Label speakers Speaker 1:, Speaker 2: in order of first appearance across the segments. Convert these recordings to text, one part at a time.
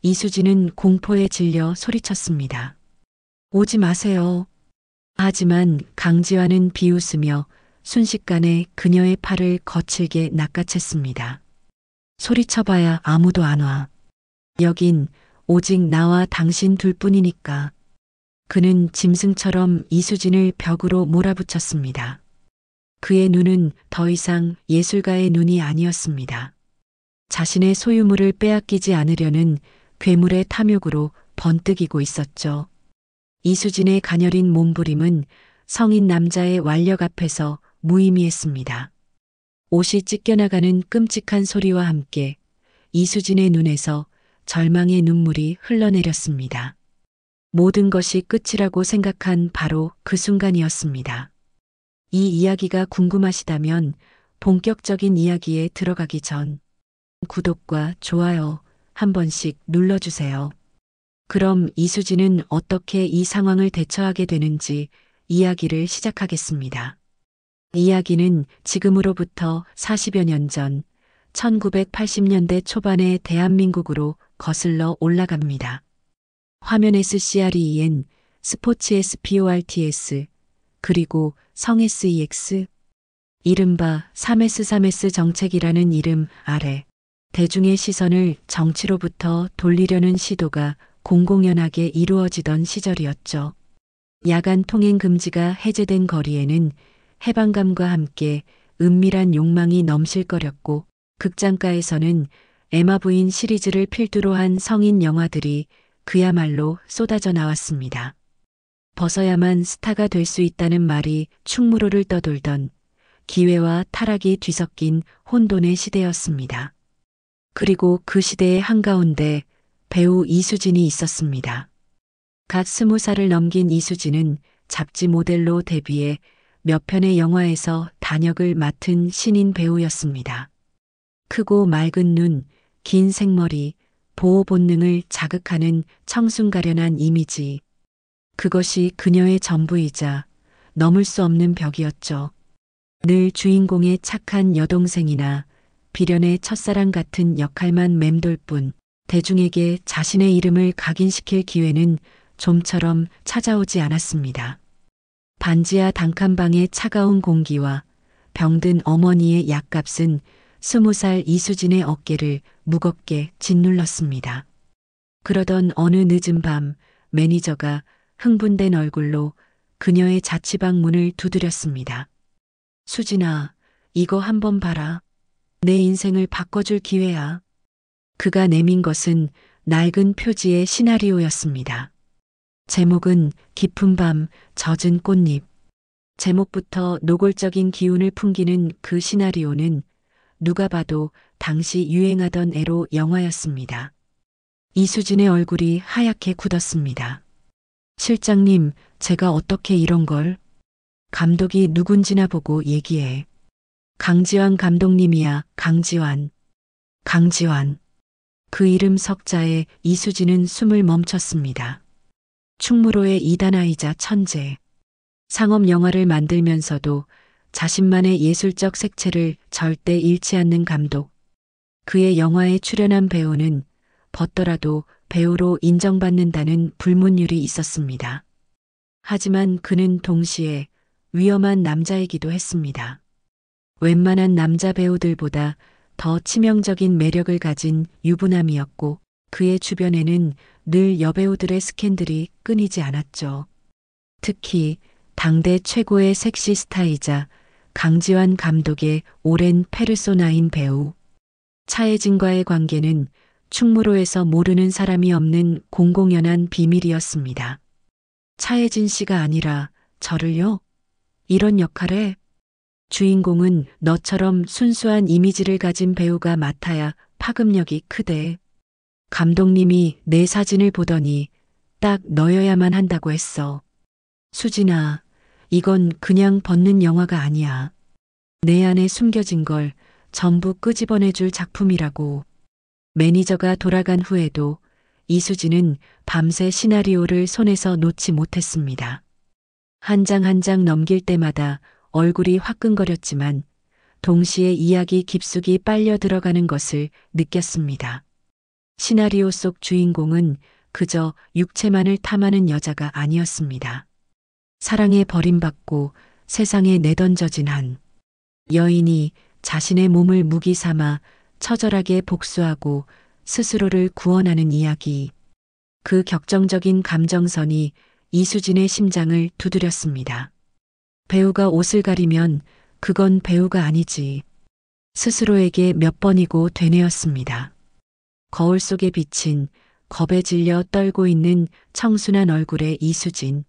Speaker 1: 이수진은 공포에 질려 소리쳤습니다. 오지 마세요. 하지만 강지환은 비웃으며 순식간에 그녀의 팔을 거칠게 낚아챘습니다. 소리쳐봐야 아무도 안 와. 여긴 오직 나와 당신 둘뿐이니까. 그는 짐승처럼 이수진을 벽으로 몰아붙였습니다. 그의 눈은 더 이상 예술가의 눈이 아니었습니다. 자신의 소유물을 빼앗기지 않으려는 괴물의 탐욕으로 번뜩이고 있었죠. 이수진의 가녀린 몸부림은 성인 남자의 완력 앞에서 무의미했습니다. 옷이 찢겨나가는 끔찍한 소리와 함께 이수진의 눈에서 절망의 눈물이 흘러내렸습니다. 모든 것이 끝이라고 생각한 바로 그 순간이었습니다. 이 이야기가 궁금하시다면 본격적인 이야기에 들어가기 전 구독과 좋아요 한 번씩 눌러주세요. 그럼 이수진은 어떻게 이 상황을 대처하게 되는지 이야기를 시작하겠습니다. 이야기는 지금으로부터 40여 년 전 1980년대 초반의 대한민국으로 거슬러 올라갑니다. 화면 SCREN, 스포츠 SPORTS, 그리고 성 SEX, 이른바 3S3S 정책이라는 이름 아래 대중의 시선을 정치로부터 돌리려는 시도가 공공연하게 이루어지던 시절이었죠. 야간 통행 금지가 해제된 거리에는 해방감과 함께 은밀한 욕망이 넘실거렸고 극장가에서는 에마 부인 시리즈를 필두로 한 성인 영화들이 그야말로 쏟아져 나왔습니다. 벗어야만 스타가 될 수 있다는 말이 충무로를 떠돌던 기회와 타락이 뒤섞인 혼돈의 시대였습니다. 그리고 그 시대의 한가운데 배우 이수진이 있었습니다. 갓 20살을 넘긴 이수진은 잡지 모델로 데뷔해 몇 편의 영화에서 단역을 맡은 신인 배우였습니다. 크고 맑은 눈, 긴 생머리, 보호 본능을 자극하는 청순가련한 이미지. 그것이 그녀의 전부이자 넘을 수 없는 벽이었죠. 늘 주인공의 착한 여동생이나 비련의 첫사랑 같은 역할만 맴돌 뿐 대중에게 자신의 이름을 각인시킬 기회는 좀처럼 찾아오지 않았습니다. 반지하 단칸방의 차가운 공기와 병든 어머니의 약값은 20살 이수진의 어깨를 무겁게 짓눌렀습니다. 그러던 어느 늦은 밤 매니저가 흥분된 얼굴로 그녀의 자취방 문을 두드렸습니다. 수진아, 이거 한번 봐라. 내 인생을 바꿔줄 기회야. 그가 내민 것은 낡은 표지의 시나리오였습니다. 제목은 깊은 밤, 젖은 꽃잎. 제목부터 노골적인 기운을 풍기는 그 시나리오는 누가 봐도 당시 유행하던 에로 영화였습니다. 이수진의 얼굴이 하얗게 굳었습니다. 실장님, 제가 어떻게 이런 걸? 감독이 누군지나 보고 얘기해. 강지환 감독님이야, 강지환. 강지환. 그 이름 석자에 이수진은 숨을 멈췄습니다. 충무로의 이단아이자 천재. 상업 영화를 만들면서도 자신만의 예술적 색채를 절대 잃지 않는 감독. 그의 영화에 출연한 배우는 벗더라도 배우로 인정받는다는 불문율이 있었습니다. 하지만 그는 동시에 위험한 남자이기도 했습니다. 웬만한 남자 배우들보다 더 치명적인 매력을 가진 유부남이었고 그의 주변에는 늘 여배우들의 스캔들이 끊이지 않았죠. 특히 당대 최고의 섹시 스타이자 강지환 감독의 오랜 페르소나인 배우 차혜진과의 관계는 충무로에서 모르는 사람이 없는 공공연한 비밀이었습니다. 차혜진 씨가 아니라 저를요? 이런 역할에 주인공은 너처럼 순수한 이미지를 가진 배우가 맡아야 파급력이 크대. 감독님이 내 사진을 보더니 딱 너여야만 한다고 했어. 수진아, 이건 그냥 벗는 영화가 아니야. 내 안에 숨겨진 걸 전부 끄집어내줄 작품이라고. 매니저가 돌아간 후에도 이수진은 밤새 시나리오를 손에서 놓지 못했습니다. 한 장 한 장 넘길 때마다 얼굴이 화끈거렸지만 동시에 이야기 깊숙이 빨려 들어가는 것을 느꼈습니다. 시나리오 속 주인공은 그저 육체만을 탐하는 여자가 아니었습니다. 사랑에 버림받고 세상에 내던져진 한 여인이 자신의 몸을 무기 삼아 처절하게 복수하고 스스로를 구원하는 이야기. 그 격정적인 감정선이 이수진의 심장을 두드렸습니다. 배우가 옷을 가리면 그건 배우가 아니지. 스스로에게 몇 번이고 되뇌었습니다. 거울 속에 비친 겁에 질려 떨고 있는 청순한 얼굴의 이수진.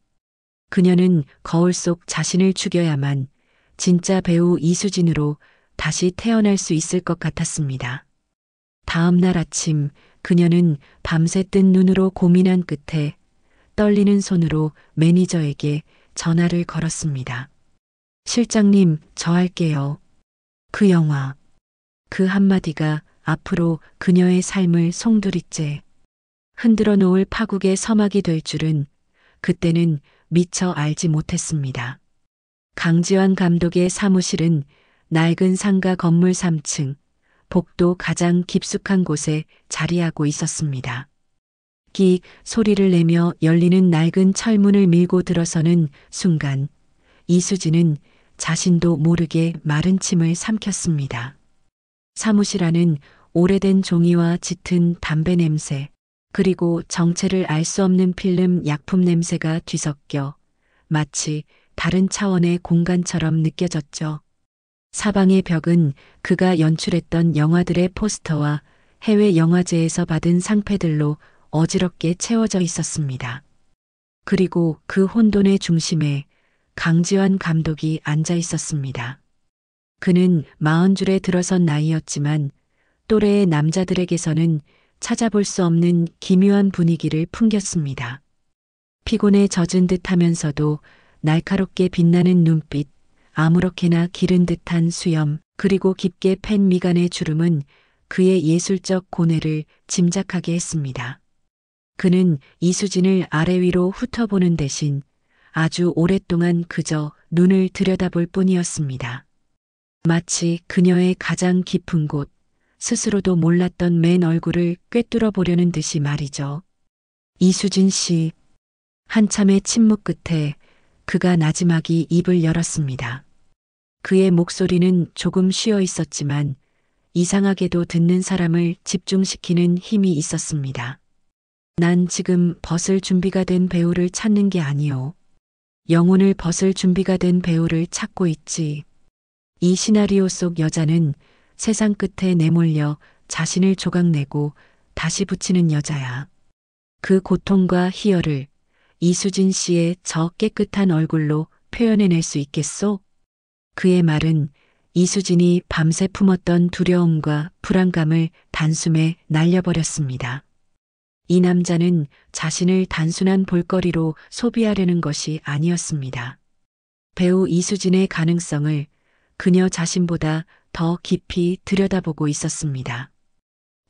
Speaker 1: 그녀는 거울 속 자신을 죽여야만 진짜 배우 이수진으로 다시 태어날 수 있을 것 같았습니다. 다음 날 아침 그녀는 밤새 뜬 눈으로 고민한 끝에 떨리는 손으로 매니저에게 전화를 걸었습니다. 실장님, 저 할게요. 그 영화. 그 한마디가 앞으로 그녀의 삶을 송두리째 흔들어 놓을 파국의 서막이 될 줄은 그때는 미처 알지 못했습니다. 강지환 감독의 사무실은 낡은 상가 건물 3층, 복도 가장 깊숙한 곳에 자리하고 있었습니다. 끽 소리를 내며 열리는 낡은 철문을 밀고 들어서는 순간 이수진은 자신도 모르게 마른 침을 삼켰습니다. 사무실 안은 오래된 종이와 짙은 담배 냄새, 그리고 정체를 알 수 없는 필름 약품 냄새가 뒤섞여 마치 다른 차원의 공간처럼 느껴졌죠. 사방의 벽은 그가 연출했던 영화들의 포스터와 해외 영화제에서 받은 상패들로 어지럽게 채워져 있었습니다. 그리고 그 혼돈의 중심에 강지환 감독이 앉아 있었습니다. 그는 40줄에 들어선 나이였지만 또래의 남자들에게서는 찾아볼 수 없는 기묘한 분위기를 풍겼습니다. 피곤에 젖은 듯 하면서도 날카롭게 빛나는 눈빛, 아무렇게나 기른 듯한 수염, 그리고 깊게 팬 미간의 주름은 그의 예술적 고뇌를 짐작하게 했습니다. 그는 이수진을 아래 위로 훑어보는 대신 아주 오랫동안 그저 눈을 들여다볼 뿐이었습니다. 마치 그녀의 가장 깊은 곳, 스스로도 몰랐던 맨 얼굴을 꿰뚫어 보려는 듯이 말이죠. 이수진 씨. 한참의 침묵 끝에 그가 나지막이 입을 열었습니다. 그의 목소리는 조금 쉬어 있었지만 이상하게도 듣는 사람을 집중시키는 힘이 있었습니다. 난 지금 벗을 준비가 된 배우를 찾는 게 아니오. 영혼을 벗을 준비가 된 배우를 찾고 있지. 이 시나리오 속 여자는 세상 끝에 내몰려 자신을 조각내고 다시 붙이는 여자야. 그 고통과 희열을 이수진 씨의 저 깨끗한 얼굴로 표현해낼 수 있겠소? 그의 말은 이수진이 밤새 품었던 두려움과 불안감을 단숨에 날려버렸습니다. 이 남자는 자신을 단순한 볼거리로 소비하려는 것이 아니었습니다. 배우 이수진의 가능성을 그녀 자신보다 더 깊이 들여다보고 있었습니다.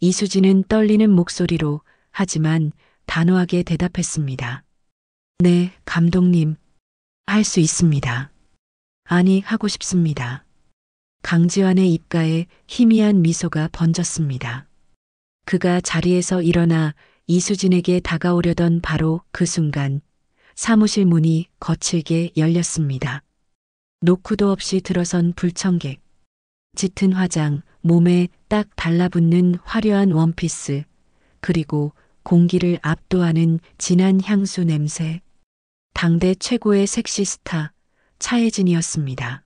Speaker 1: 이수진은 떨리는 목소리로 하지만 단호하게 대답했습니다. 네, 감독님. 할 수 있습니다. 아니, 하고 싶습니다. 강지환의 입가에 희미한 미소가 번졌습니다. 그가 자리에서 일어나 이수진에게 다가오려던 바로 그 순간 사무실 문이 거칠게 열렸습니다. 노크도 없이 들어선 불청객. 짙은 화장, 몸에 딱 달라붙는 화려한 원피스, 그리고 공기를 압도하는 진한 향수 냄새. 당대 최고의 섹시 스타, 차혜진이었습니다.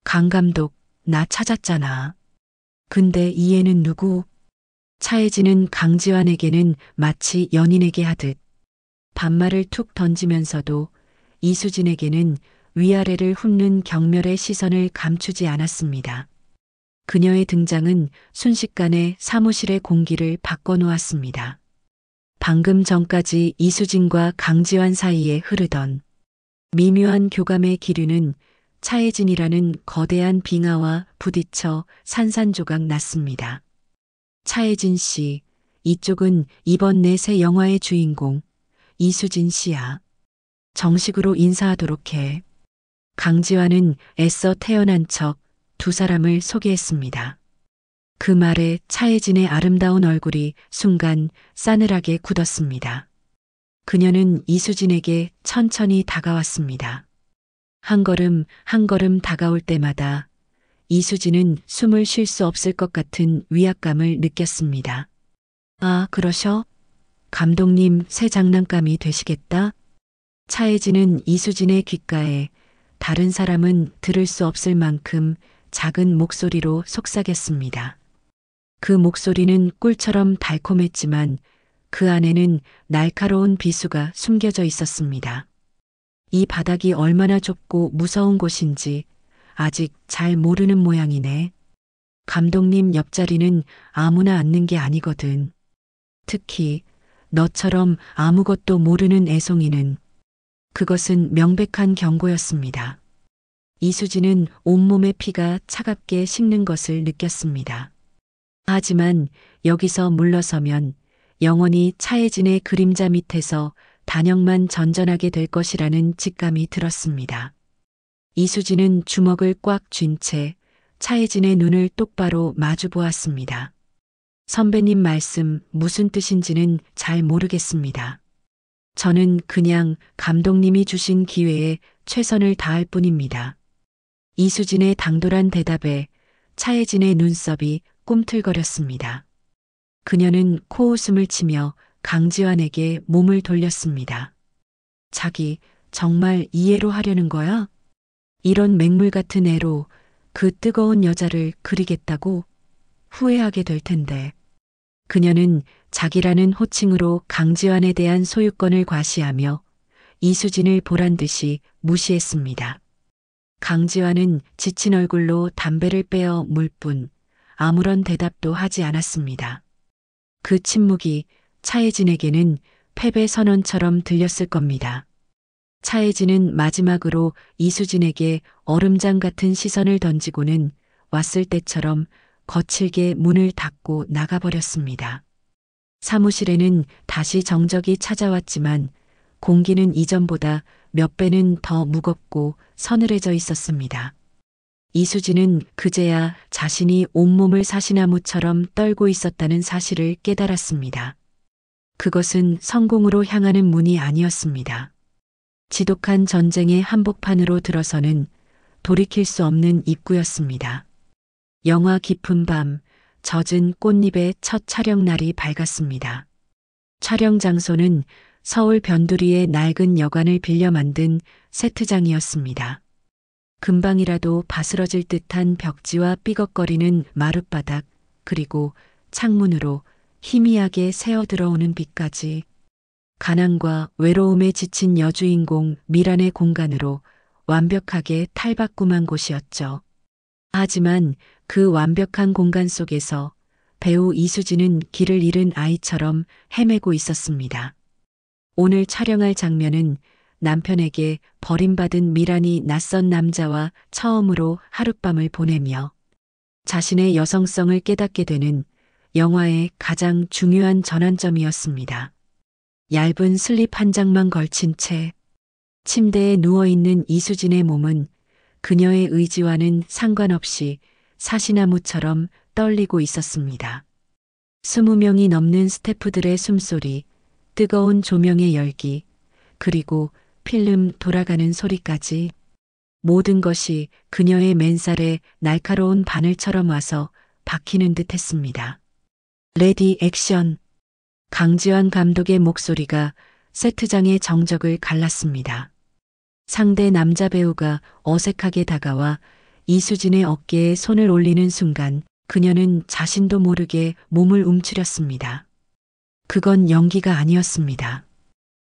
Speaker 1: 강 감독, 나 찾았잖아. 근데 이 애는 누구? 차혜진은 강지환에게는 마치 연인에게 하듯 반말을 툭 던지면서도 이수진에게는 위아래를 훑는 경멸의 시선을 감추지 않았습니다. 그녀의 등장은 순식간에 사무실의 공기를 바꿔놓았습니다. 방금 전까지 이수진과 강지환 사이에 흐르던 미묘한 교감의 기류는 차혜진이라는 거대한 빙하와 부딪혀 산산조각 났습니다. 차혜진 씨, 이쪽은 이번 내 새 영화의 주인공 이수진 씨야. 정식으로 인사하도록 해. 강지환은 애써 태어난 척 두 사람을 소개했습니다. 그 말에 차혜진의 아름다운 얼굴이 순간 싸늘하게 굳었습니다. 그녀는 이수진에게 천천히 다가왔습니다. 한 걸음 한 걸음 다가올 때마다 이수진은 숨을 쉴 수 없을 것 같은 위압감을 느꼈습니다. 아, 그러셔? 감독님 새 장난감이 되시겠다? 차혜진은 이수진의 귓가에 다른 사람은 들을 수 없을 만큼 작은 목소리로 속삭였습니다. 그 목소리는 꿀처럼 달콤했지만 그 안에는 날카로운 비수가 숨겨져 있었습니다. 이 바닥이 얼마나 좁고 무서운 곳인지 아직 잘 모르는 모양이네. 감독님 옆자리는 아무나 앉는 게 아니거든. 특히 너처럼 아무것도 모르는 애송이는. 그것은 명백한 경고였습니다. 이수진은 온몸의 피가 차갑게 식는 것을 느꼈습니다. 하지만 여기서 물러서면 영원히 차혜진의 그림자 밑에서 단역만 전전하게 될 것이라는 직감이 들었습니다. 이수진은 주먹을 꽉 쥔 채 차혜진의 눈을 똑바로 마주 보았습니다. 선배님 말씀 무슨 뜻인지는 잘 모르겠습니다. 저는 그냥 감독님이 주신 기회에 최선을 다할 뿐입니다. 이수진의 당돌한 대답에 차혜진의 눈썹이 꿈틀거렸습니다. 그녀는 코웃음을 치며 강지환에게 몸을 돌렸습니다. 자기 정말 이해로 하려는 거야? 이런 맹물 같은 애로 그 뜨거운 여자를 그리겠다고? 후회하게 될 텐데. 그녀는 자기라는 호칭으로 강지환에 대한 소유권을 과시하며 이수진을 보란 듯이 무시했습니다. 강지환은 지친 얼굴로 담배를 빼어 물 뿐 아무런 대답도 하지 않았습니다. 그 침묵이 차혜진에게는 패배 선언처럼 들렸을 겁니다. 차혜진은 마지막으로 이수진에게 얼음장 같은 시선을 던지고는 왔을 때처럼 거칠게 문을 닫고 나가버렸습니다. 사무실에는 다시 정적이 찾아왔지만 공기는 이전보다 몇 배는 더 무겁고 서늘해져 있었습니다. 이수진은 그제야 자신이 온몸을 사시나무처럼 떨고 있었다는 사실을 깨달았습니다. 그것은 성공으로 향하는 문이 아니었습니다. 지독한 전쟁의 한복판으로 들어서는 돌이킬 수 없는 입구였습니다. 영하 깊은 밤, 젖은 꽃잎의 첫 촬영 날이 밝았습니다. 촬영 장소는 서울 변두리의 낡은 여관을 빌려 만든 세트장이었습니다. 금방이라도 바스러질 듯한 벽지와 삐걱거리는 마룻바닥, 그리고 창문으로 희미하게 새어 들어오는 빛까지. 가난과 외로움에 지친 여주인공 미란의 공간으로 완벽하게 탈바꿈한 곳이었죠. 하지만 그 완벽한 공간 속에서 배우 이수진은 길을 잃은 아이처럼 헤매고 있었습니다. 오늘 촬영할 장면은 남편에게 버림받은 미란이 낯선 남자와 처음으로 하룻밤을 보내며 자신의 여성성을 깨닫게 되는 영화의 가장 중요한 전환점이었습니다. 얇은 슬립 한 장만 걸친 채 침대에 누워있는 이수진의 몸은 그녀의 의지와는 상관없이 사시나무처럼 떨리고 있었습니다. 20명이 넘는 스태프들의 숨소리, 뜨거운 조명의 열기, 그리고 필름 돌아가는 소리까지 모든 것이 그녀의 맨살에 날카로운 바늘처럼 와서 박히는 듯 했습니다. 레디 액션! 강지환 감독의 목소리가 세트장의 정적을 갈랐습니다. 상대 남자 배우가 어색하게 다가와 이수진의 어깨에 손을 올리는 순간 그녀는 자신도 모르게 몸을 움츠렸습니다. 그건 연기가 아니었습니다.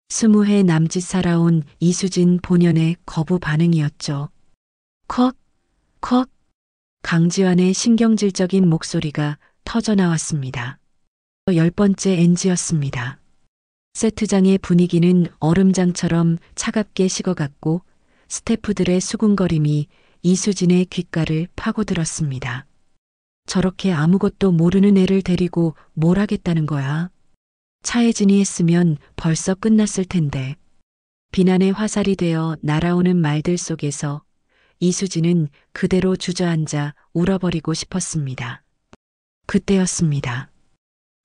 Speaker 1: 20해 남짓 살아온 이수진 본연의 거부 반응이었죠. 컷! 컷! 강지환의 신경질적인 목소리가 터져나왔습니다. 10번째 NG였습니다. 세트장의 분위기는 얼음장처럼 차갑게 식어갔고 스태프들의 수군거림이 이수진의 귓가를 파고들었습니다. 저렇게 아무것도 모르는 애를 데리고 뭘 하겠다는 거야? 차혜진이 했으면 벌써 끝났을 텐데. 비난의 화살이 되어 날아오는 말들 속에서 이수진은 그대로 주저앉아 울어버리고 싶었습니다. 그때였습니다.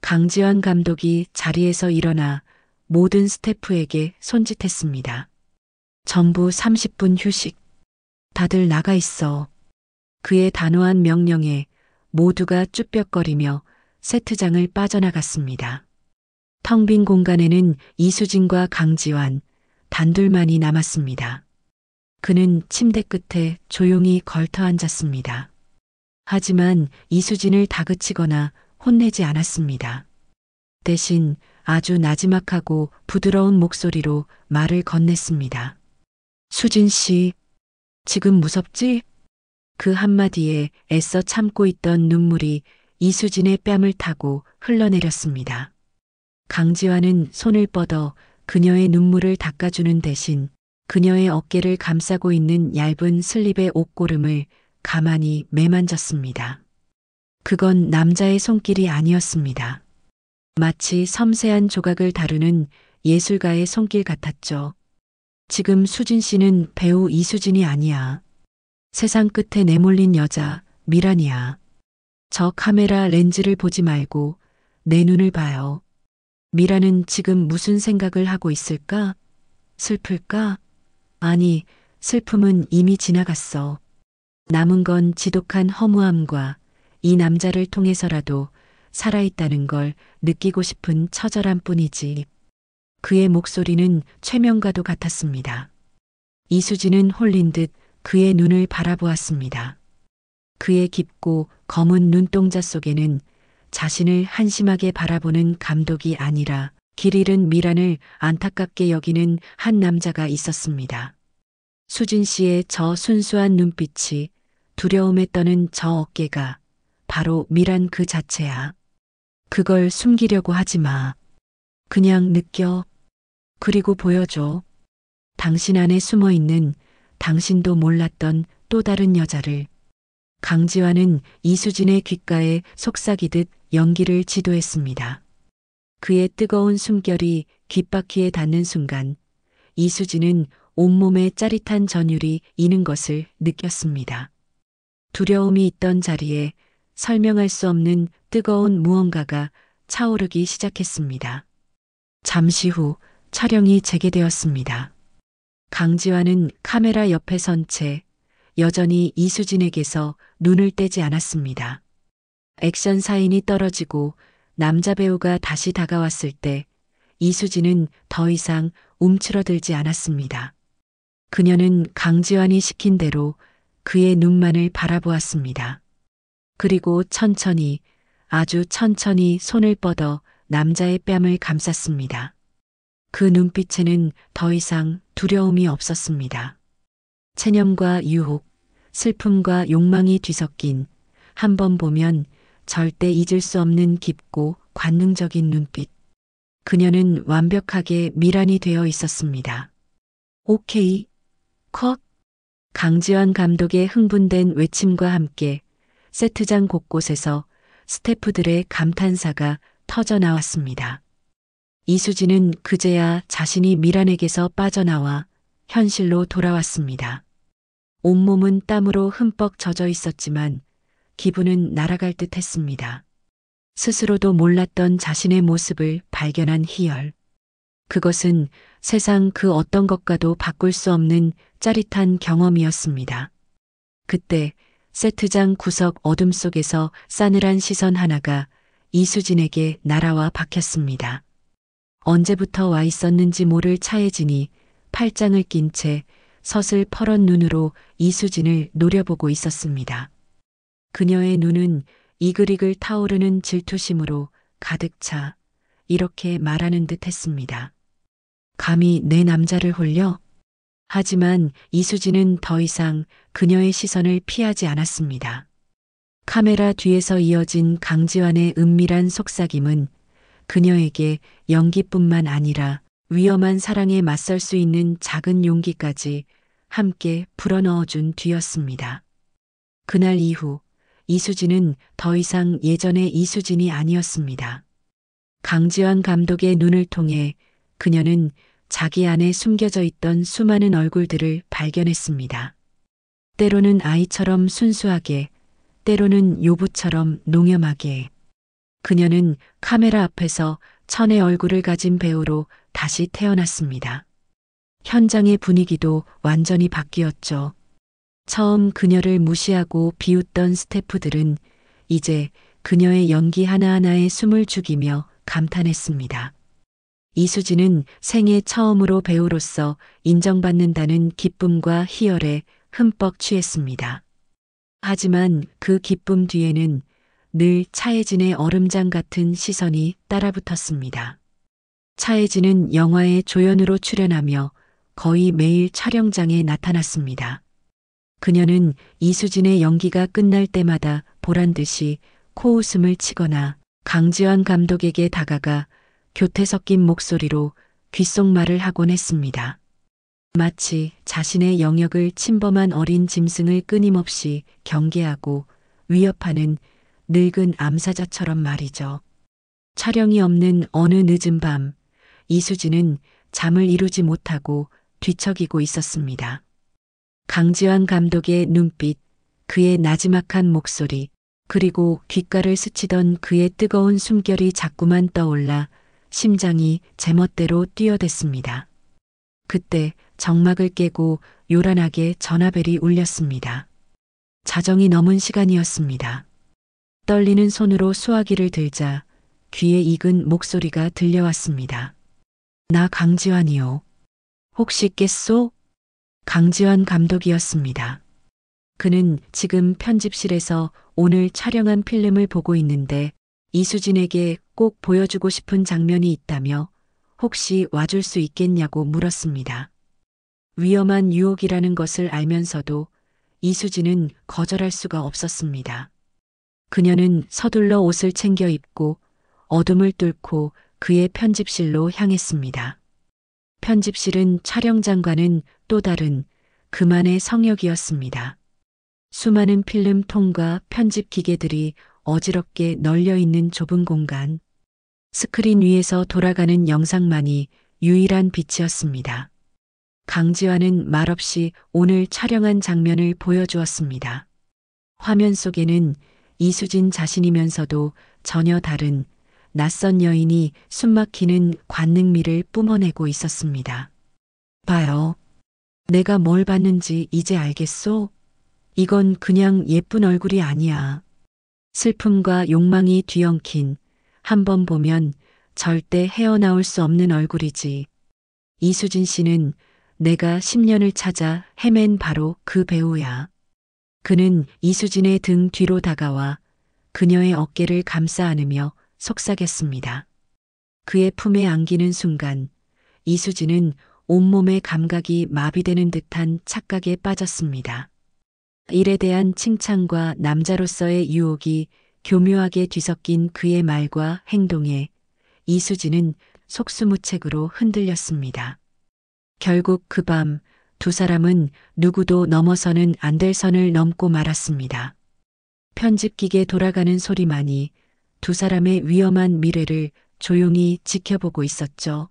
Speaker 1: 강지환 감독이 자리에서 일어나 모든 스태프에게 손짓했습니다. 전부 30분 휴식. 다들 나가 있어. 그의 단호한 명령에 모두가 쭈뼛거리며 세트장을 빠져나갔습니다. 텅 빈 공간에는 이수진과 강지환 단둘만이 남았습니다. 그는 침대 끝에 조용히 걸터 앉았습니다. 하지만 이수진을 다그치거나 혼내지 않았습니다. 대신 아주 나지막하고 부드러운 목소리로 말을 건넸습니다. 수진 씨, 지금 무섭지? 그 한마디에 애써 참고 있던 눈물이 이수진의 뺨을 타고 흘러내렸습니다. 강지환은 손을 뻗어 그녀의 눈물을 닦아주는 대신 그녀의 어깨를 감싸고 있는 얇은 슬립의 옷고름을 가만히 매만졌습니다. 그건 남자의 손길이 아니었습니다. 마치 섬세한 조각을 다루는 예술가의 손길 같았죠. 지금 수진 씨는 배우 이수진이 아니야. 세상 끝에 내몰린 여자 미란이야. 저 카메라 렌즈를 보지 말고 내 눈을 봐요. 미란은 지금 무슨 생각을 하고 있을까? 슬플까? 아니, 슬픔은 이미 지나갔어. 남은 건 지독한 허무함과 이 남자를 통해서라도 살아있다는 걸 느끼고 싶은 처절함 뿐이지. 그의 목소리는 최명과도 같았습니다. 이수진은 홀린 듯 그의 눈을 바라보았습니다. 그의 깊고 검은 눈동자 속에는 자신을 한심하게 바라보는 감독이 아니라 길 잃은 미란을 안타깝게 여기는 한 남자가 있었습니다. 수진 씨의 저 순수한 눈빛이 두려움에 떠는 저 어깨가 바로 미란 그 자체야. 그걸 숨기려고 하지 마. 그냥 느껴. 그리고 보여줘. 당신 안에 숨어 있는 당신도 몰랐던 또 다른 여자를. 강지환은 이수진의 귓가에 속삭이듯 연기를 지도했습니다. 그의 뜨거운 숨결이 귓바퀴에 닿는 순간 이수진은 온몸에 짜릿한 전율이 이는 것을 느꼈습니다. 두려움이 있던 자리에 설명할 수 없는 뜨거운 무언가가 차오르기 시작했습니다. 잠시 후 촬영이 재개되었습니다. 강지환은 카메라 옆에 선 채 여전히 이수진에게서 눈을 떼지 않았습니다. 액션 사인이 떨어지고 남자 배우가 다시 다가왔을 때 이수진은 더 이상 움츠러들지 않았습니다. 그녀는 강지환이 시킨 대로 그의 눈만을 바라보았습니다. 그리고 천천히, 아주 천천히 손을 뻗어 남자의 뺨을 감쌌습니다. 그 눈빛에는 더 이상 두려움이 없었습니다. 체념과 유혹, 슬픔과 욕망이 뒤섞인 한 번 보면 절대 잊을 수 없는 깊고 관능적인 눈빛. 그녀는 완벽하게 미란이 되어 있었습니다. 오케이, 컷. 강지환 감독의 흥분된 외침과 함께 세트장 곳곳에서 스태프들의 감탄사가 터져 나왔습니다. 이수진은 그제야 자신이 미란에게서 빠져나와 현실로 돌아왔습니다. 온몸은 땀으로 흠뻑 젖어 있었지만 기분은 날아갈 듯 했습니다. 스스로도 몰랐던 자신의 모습을 발견한 희열. 그것은 세상 그 어떤 것과도 바꿀 수 없는 짜릿한 경험이었습니다. 그때 세트장 구석 어둠 속에서 싸늘한 시선 하나가 이수진에게 날아와 박혔습니다. 언제부터 와 있었는지 모를 차혜진이 팔짱을 낀 채 서슬 퍼런 눈으로 이수진을 노려보고 있었습니다. 그녀의 눈은 이글이글 타오르는 질투심으로 가득 차 이렇게 말하는 듯 했습니다. 감히 내 남자를 홀려? 하지만 이수진은 더 이상 그녀의 시선을 피하지 않았습니다. 카메라 뒤에서 이어진 강지환의 은밀한 속삭임은 그녀에게 연기뿐만 아니라 위험한 사랑에 맞설 수 있는 작은 용기까지 함께 불어넣어준 뒤였습니다. 그날 이후 이수진은 더 이상 예전의 이수진이 아니었습니다. 강지환 감독의 눈을 통해 그녀는 자기 안에 숨겨져 있던 수많은 얼굴들을 발견했습니다. 때로는 아이처럼 순수하게, 때로는 요부처럼 농염하게. 그녀는 카메라 앞에서 천의 얼굴을 가진 배우로 다시 태어났습니다. 현장의 분위기도 완전히 바뀌었죠. 처음 그녀를 무시하고 비웃던 스태프들은 이제 그녀의 연기 하나하나에 숨을 죽이며 감탄했습니다. 이수진은 생애 처음으로 배우로서 인정받는다는 기쁨과 희열에 흠뻑 취했습니다. 하지만 그 기쁨 뒤에는 늘 차혜진의 얼음장 같은 시선이 따라붙었습니다. 차혜진은 영화에 조연으로 출연하며 거의 매일 촬영장에 나타났습니다. 그녀는 이수진의 연기가 끝날 때마다 보란 듯이 코웃음을 치거나 강지환 감독에게 다가가 교태 섞인 목소리로 귓속말을 하곤 했습니다. 마치 자신의 영역을 침범한 어린 짐승을 끊임없이 경계하고 위협하는 늙은 암사자처럼 말이죠. 촬영이 없는 어느 늦은 밤, 이수진은 잠을 이루지 못하고 뒤척이고 있었습니다. 강지환 감독의 눈빛, 그의 나지막한 목소리, 그리고 귓가를 스치던 그의 뜨거운 숨결이 자꾸만 떠올라 심장이 제멋대로 뛰어댔습니다. 그때 정막을 깨고 요란하게 전화벨이 울렸습니다. 자정이 넘은 시간이었습니다. 떨리는 손으로 수화기를 들자 귀에 익은 목소리가 들려왔습니다. 나 강지환이요. 혹시 깼소? 강지환 감독이었습니다. 그는 지금 편집실에서 오늘 촬영한 필름을 보고 있는데 이수진에게 꼭 보여주고 싶은 장면이 있다며 혹시 와줄 수 있겠냐고 물었습니다. 위험한 유혹이라는 것을 알면서도 이수진은 거절할 수가 없었습니다. 그녀는 서둘러 옷을 챙겨 입고 어둠을 뚫고 그의 편집실로 향했습니다. 편집실은 촬영장과는 또 다른 그만의 성역이었습니다. 수많은 필름 통과 편집 기계들이 어지럽게 널려 있는 좁은 공간. 스크린 위에서 돌아가는 영상만이 유일한 빛이었습니다. 강지환은 말없이 오늘 촬영한 장면을 보여주었습니다. 화면 속에는 이수진 자신이면서도 전혀 다른 낯선 여인이 숨막히는 관능미를 뿜어내고 있었습니다. 봐요. 내가 뭘 봤는지 이제 알겠소? 이건 그냥 예쁜 얼굴이 아니야. 슬픔과 욕망이 뒤엉킨, 한 번 보면 절대 헤어나올 수 없는 얼굴이지. 이수진 씨는 내가 10년을 찾아 헤맨 바로 그 배우야. 그는 이수진의 등 뒤로 다가와 그녀의 어깨를 감싸 안으며 속삭였습니다. 그의 품에 안기는 순간 이수진은 온몸의 감각이 마비되는 듯한 착각에 빠졌습니다. 일에 대한 칭찬과 남자로서의 유혹이 교묘하게 뒤섞인 그의 말과 행동에 이수진은 속수무책으로 흔들렸습니다. 결국 그 밤 두 사람은 누구도 넘어서는 안 될 선을 넘고 말았습니다. 편집기계 돌아가는 소리만이 두 사람의 위험한 미래를 조용히 지켜보고 있었죠.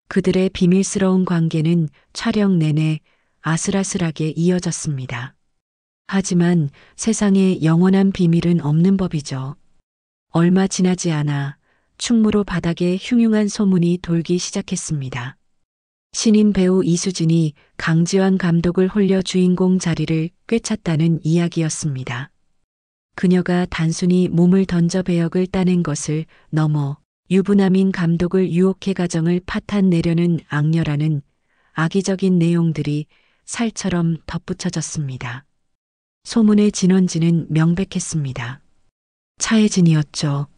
Speaker 1: 그들의 비밀스러운 관계는 촬영 내내 아슬아슬하게 이어졌습니다. 하지만 세상에 영원한 비밀은 없는 법이죠. 얼마 지나지 않아 충무로 바닥에 흉흉한 소문이 돌기 시작했습니다. 신인 배우 이수진이 강지환 감독을 홀려 주인공 자리를 꿰찼다는 이야기였습니다. 그녀가 단순히 몸을 던져 배역을 따낸 것을 넘어 유부남인 감독을 유혹해 가정을 파탄내려는 악녀라는 악의적인 내용들이 살처럼 덧붙여졌습니다. 소문의 진원지는 명백했습니다. 차혜진이었죠.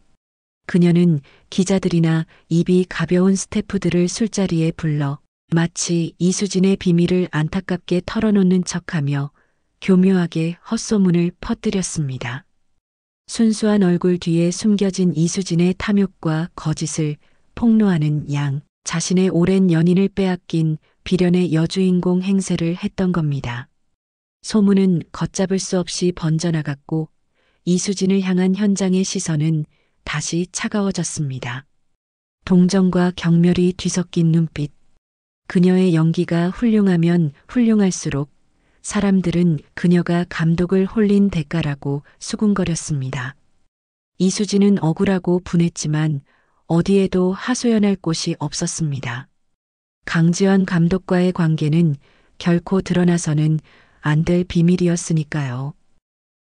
Speaker 1: 그녀는 기자들이나 입이 가벼운 스태프들을 술자리에 불러 마치 이수진의 비밀을 안타깝게 털어놓는 척하며 교묘하게 헛소문을 퍼뜨렸습니다. 순수한 얼굴 뒤에 숨겨진 이수진의 탐욕과 거짓을 폭로하는 양, 자신의 오랜 연인을 빼앗긴 비련의 여주인공 행세를 했던 겁니다. 소문은 걷잡을 수 없이 번져나갔고 이수진을 향한 현장의 시선은 다시 차가워졌습니다. 동정과 경멸이 뒤섞인 눈빛, 그녀의 연기가 훌륭하면 훌륭할수록 사람들은 그녀가 감독을 홀린 대가라고 수군거렸습니다. 이수진은 억울하고 분했지만 어디에도 하소연할 곳이 없었습니다. 강지원 감독과의 관계는 결코 드러나서는 안 될 비밀이었으니까요.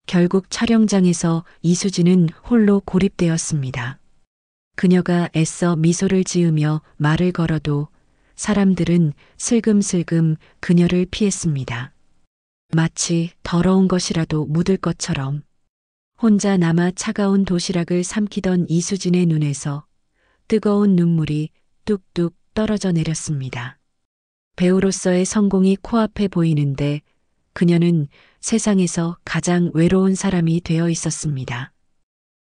Speaker 1: 결국 촬영장에서 이수진은 홀로 고립되었습니다. 그녀가 애써 미소를 지으며 말을 걸어도 사람들은 슬금슬금 그녀를 피했습니다. 마치 더러운 것이라도 묻을 것처럼. 혼자 남아 차가운 도시락을 삼키던 이수진의 눈에서 뜨거운 눈물이 뚝뚝 떨어져 내렸습니다. 배우로서의 성공이 코앞에 보이는데 그녀는 세상에서 가장 외로운 사람이 되어 있었습니다.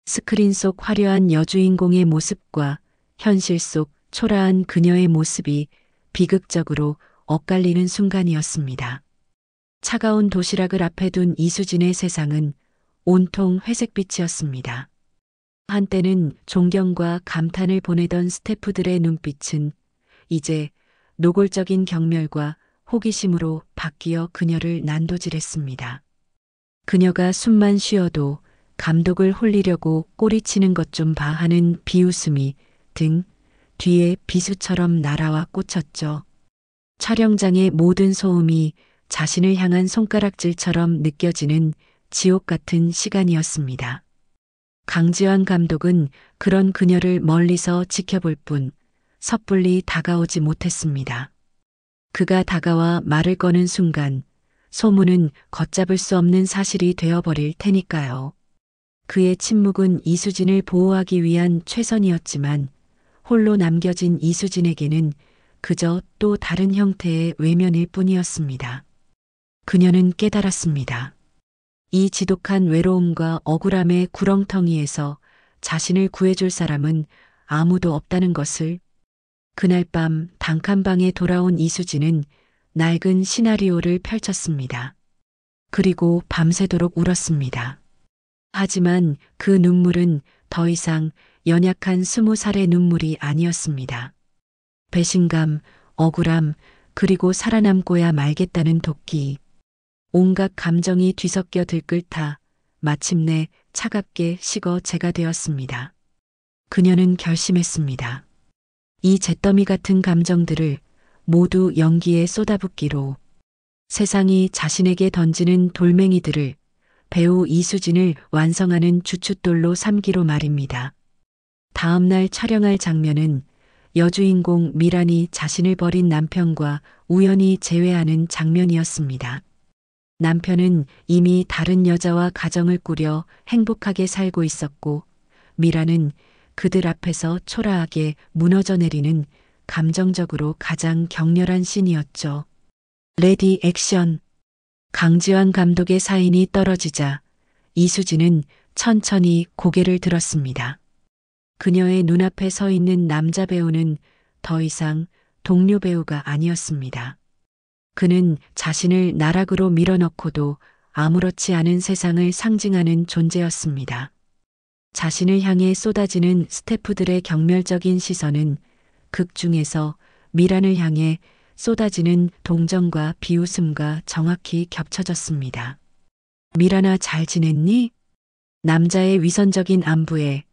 Speaker 1: 스크린 속 화려한 여주인공의 모습과 현실 속 초라한 그녀의 모습이 비극적으로 엇갈리는 순간이었습니다. 차가운 도시락을 앞에 둔 이수진의 세상은 온통 회색빛이었습니다. 한때는 존경과 감탄을 보내던 스태프들의 눈빛은 이제 노골적인 경멸과 호기심으로 바뀌어 그녀를 난도질했습니다. 그녀가 숨만 쉬어도 감독을 홀리려고 꼬리치는 것 좀 봐 하는 비웃음이 등 뒤에 비수처럼 날아와 꽂혔죠. 촬영장의 모든 소음이 자신을 향한 손가락질처럼 느껴지는 지옥 같은 시간이었습니다. 강지환 감독은 그런 그녀를 멀리서 지켜볼 뿐 섣불리 다가오지 못했습니다. 그가 다가와 말을 거는 순간 소문은 걷잡을 수 없는 사실이 되어버릴 테니까요. 그의 침묵은 이수진을 보호하기 위한 최선이었지만 홀로 남겨진 이수진에게는 그저 또 다른 형태의 외면일 뿐이었습니다. 그녀는 깨달았습니다. 이 지독한 외로움과 억울함의 구렁텅이에서 자신을 구해줄 사람은 아무도 없다는 것을. 그날 밤 단칸방에 돌아온 이수진은 낡은 시나리오를 펼쳤습니다. 그리고 밤새도록 울었습니다. 하지만 그 눈물은 더 이상 연약한 20살의 눈물이 아니었습니다. 배신감, 억울함, 그리고 살아남고야 말겠다는 도끼. 온갖 감정이 뒤섞여 들끓다 마침내 차갑게 식어 재가 되었습니다. 그녀는 결심했습니다. 이 잿더미 같은 감정들을 모두 연기에 쏟아붓기로. 세상이 자신에게 던지는 돌멩이들을 배우 이수진을 완성하는 주춧돌로 삼기로 말입니다. 다음 날 촬영할 장면은 여주인공 미란이 자신을 버린 남편과 우연히 재회하는 장면이었습니다. 남편은 이미 다른 여자와 가정을 꾸려 행복하게 살고 있었고 미란은 그들 앞에서 초라하게 무너져 내리는 감정적으로 가장 격렬한 씬이었죠. 레디 액션. 강지환 감독의 사인이 떨어지자 이수진은 천천히 고개를 들었습니다. 그녀의 눈앞에 서 있는 남자 배우는 더 이상 동료 배우가 아니었습니다. 그는 자신을 나락으로 밀어넣고도 아무렇지 않은 세상을 상징하는 존재였습니다. 자신을 향해 쏟아지는 스태프들의 경멸적인 시선은 극 중에서 미란을 향해 쏟아지는 동정과 비웃음과 정확히 겹쳐졌습니다. 미란아, 잘 지냈니? 남자의 위선적인 안부에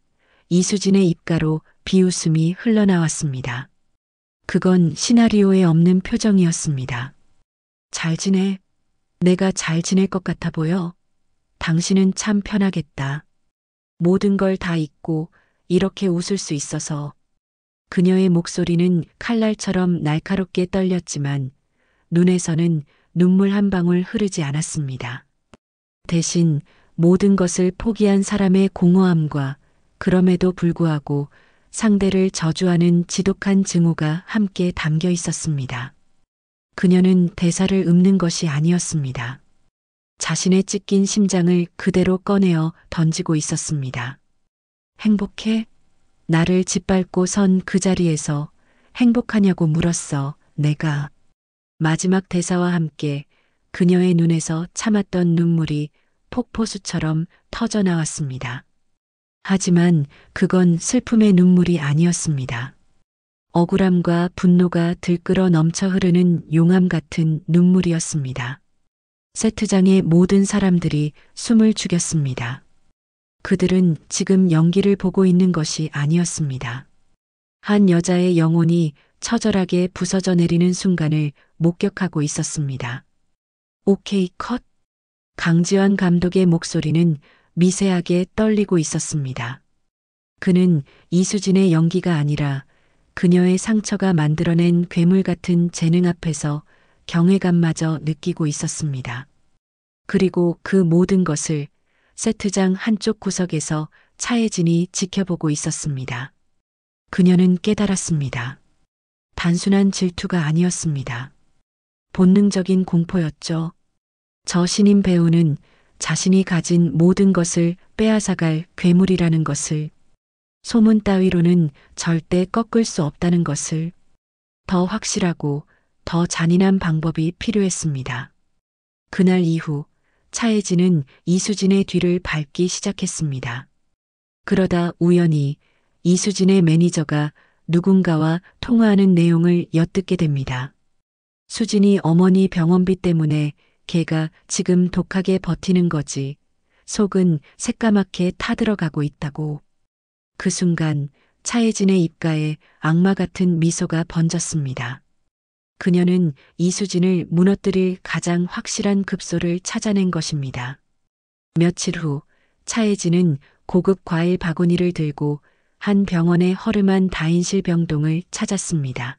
Speaker 1: 이수진의 입가로 비웃음이 흘러나왔습니다. 그건 시나리오에 없는 표정이었습니다. 잘 지내? 내가 잘 지낼 것 같아 보여? 당신은 참 편하겠다. 모든 걸 다 잊고 이렇게 웃을 수 있어서. 그녀의 목소리는 칼날처럼 날카롭게 떨렸지만 눈에서는 눈물 한 방울 흐르지 않았습니다. 대신 모든 것을 포기한 사람의 공허함과 그럼에도 불구하고 상대를 저주하는 지독한 증오가 함께 담겨 있었습니다. 그녀는 대사를 읊는 것이 아니었습니다. 자신의 찢긴 심장을 그대로 꺼내어 던지고 있었습니다. 행복해? 나를 짓밟고 선 그 자리에서 행복하냐고 물었어, 내가. 마지막 대사와 함께 그녀의 눈에서 참았던 눈물이 폭포수처럼 터져 나왔습니다. 하지만 그건 슬픔의 눈물이 아니었습니다. 억울함과 분노가 들끓어 넘쳐 흐르는 용암 같은 눈물이었습니다. 세트장의 모든 사람들이 숨을 죽였습니다. 그들은 지금 연기를 보고 있는 것이 아니었습니다. 한 여자의 영혼이 처절하게 부서져 내리는 순간을 목격하고 있었습니다. 오케이, 컷. 강지환 감독의 목소리는 미세하게 떨리고 있었습니다. 그는 이수진의 연기가 아니라 그녀의 상처가 만들어낸 괴물 같은 재능 앞에서 경외감마저 느끼고 있었습니다. 그리고 그 모든 것을 세트장 한쪽 구석에서 차혜진이 지켜보고 있었습니다. 그녀는 깨달았습니다. 단순한 질투가 아니었습니다. 본능적인 공포였죠. 저 신인 배우는 자신이 가진 모든 것을 빼앗아갈 괴물이라는 것을, 소문 따위로는 절대 꺾을 수 없다는 것을, 더 확실하고 더 잔인한 방법이 필요했습니다. 그날 이후 차혜진은 이수진의 뒤를 밟기 시작했습니다. 그러다 우연히 이수진의 매니저가 누군가와 통화하는 내용을 엿듣게 됩니다. 수진이 어머니 병원비 때문에 걔가 지금 독하게 버티는 거지. 속은 새까맣게 타들어가고 있다고. 그 순간 차혜진의 입가에 악마 같은 미소가 번졌습니다. 그녀는 이수진을 무너뜨릴 가장 확실한 급소를 찾아낸 것입니다. 며칠 후 차혜진은 고급 과일 바구니를 들고 한 병원의 허름한 다인실 병동을 찾았습니다.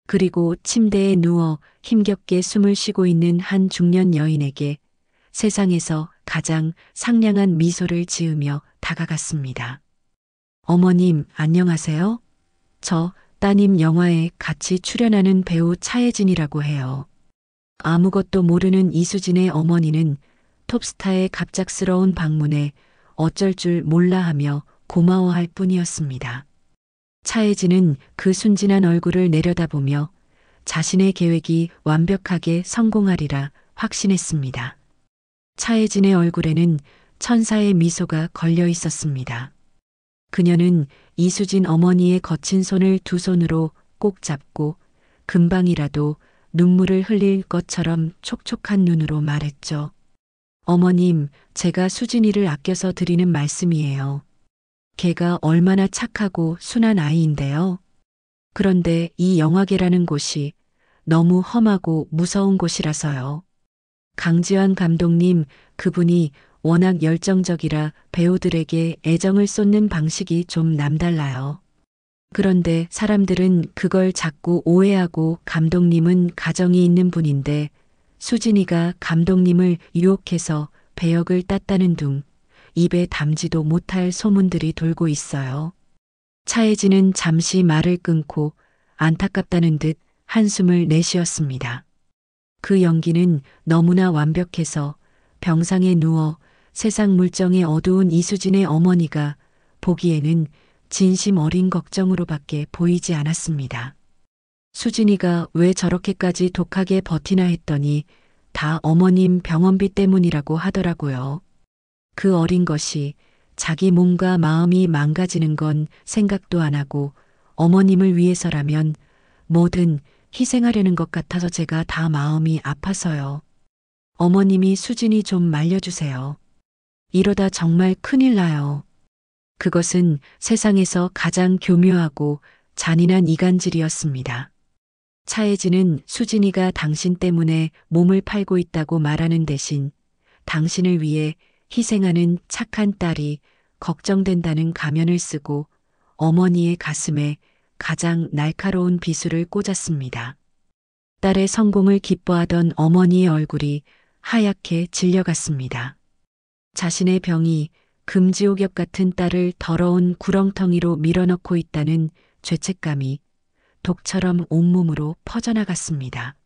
Speaker 1: 그리고 침대에 누워 힘겹게 숨을 쉬고 있는 한 중년 여인에게 세상에서 가장 상냥한 미소를 지으며 다가갔습니다. 어머님, 안녕하세요. 저 따님 영화에 같이 출연하는 배우 차혜진이라고 해요. 아무것도 모르는 이수진의 어머니는 톱스타의 갑작스러운 방문에 어쩔 줄 몰라 하며 고마워할 뿐이었습니다. 차혜진은 그 순진한 얼굴을 내려다보며 자신의 계획이 완벽하게 성공하리라 확신했습니다. 차혜진의 얼굴에는 천사의 미소가 걸려 있었습니다. 그녀는 이수진 어머니의 거친 손을 두 손으로 꼭 잡고 금방이라도 눈물을 흘릴 것처럼 촉촉한 눈으로 말했죠. 어머님, 제가 수진이를 아껴서 드리는 말씀이에요. 걔가 얼마나 착하고 순한 아이인데요. 그런데 이 영화계라는 곳이 너무 험하고 무서운 곳이라서요. 강지환 감독님, 그분이 워낙 열정적이라 배우들에게 애정을 쏟는 방식이 좀 남달라요. 그런데 사람들은 그걸 자꾸 오해하고 감독님은 가정이 있는 분인데 수진이가 감독님을 유혹해서 배역을 땄다는 둥 입에 담지도 못할 소문들이 돌고 있어요. 차혜진은 잠시 말을 끊고 안타깝다는 듯 한숨을 내쉬었습니다. 그 연기는 너무나 완벽해서 병상에 누워 세상 물정에 어두운 이수진의 어머니가 보기에는 진심 어린 걱정으로밖에 보이지 않았습니다. 수진이가 왜 저렇게까지 독하게 버티나 했더니 다 어머님 병원비 때문이라고 하더라고요. 그 어린 것이 자기 몸과 마음이 망가지는 건 생각도 안 하고 어머님을 위해서라면 뭐든 희생하려는 것 같아서 제가 다 마음이 아파서요. 어머님이 수진이 좀 말려주세요. 이러다 정말 큰일 나요. 그것은 세상에서 가장 교묘하고 잔인한 이간질이었습니다. 차혜진은 수진이가 당신 때문에 몸을 팔고 있다고 말하는 대신 당신을 위해 희생하는 착한 딸이 걱정된다는 가면을 쓰고 어머니의 가슴에 가장 날카로운 비수를 꽂았습니다. 딸의 성공을 기뻐하던 어머니의 얼굴이 하얗게 질려갔습니다. 자신의 병이 금지옥엽 같은 딸을 더러운 구렁텅이로 밀어넣고 있다는 죄책감이 독처럼 온몸으로 퍼져나갔습니다.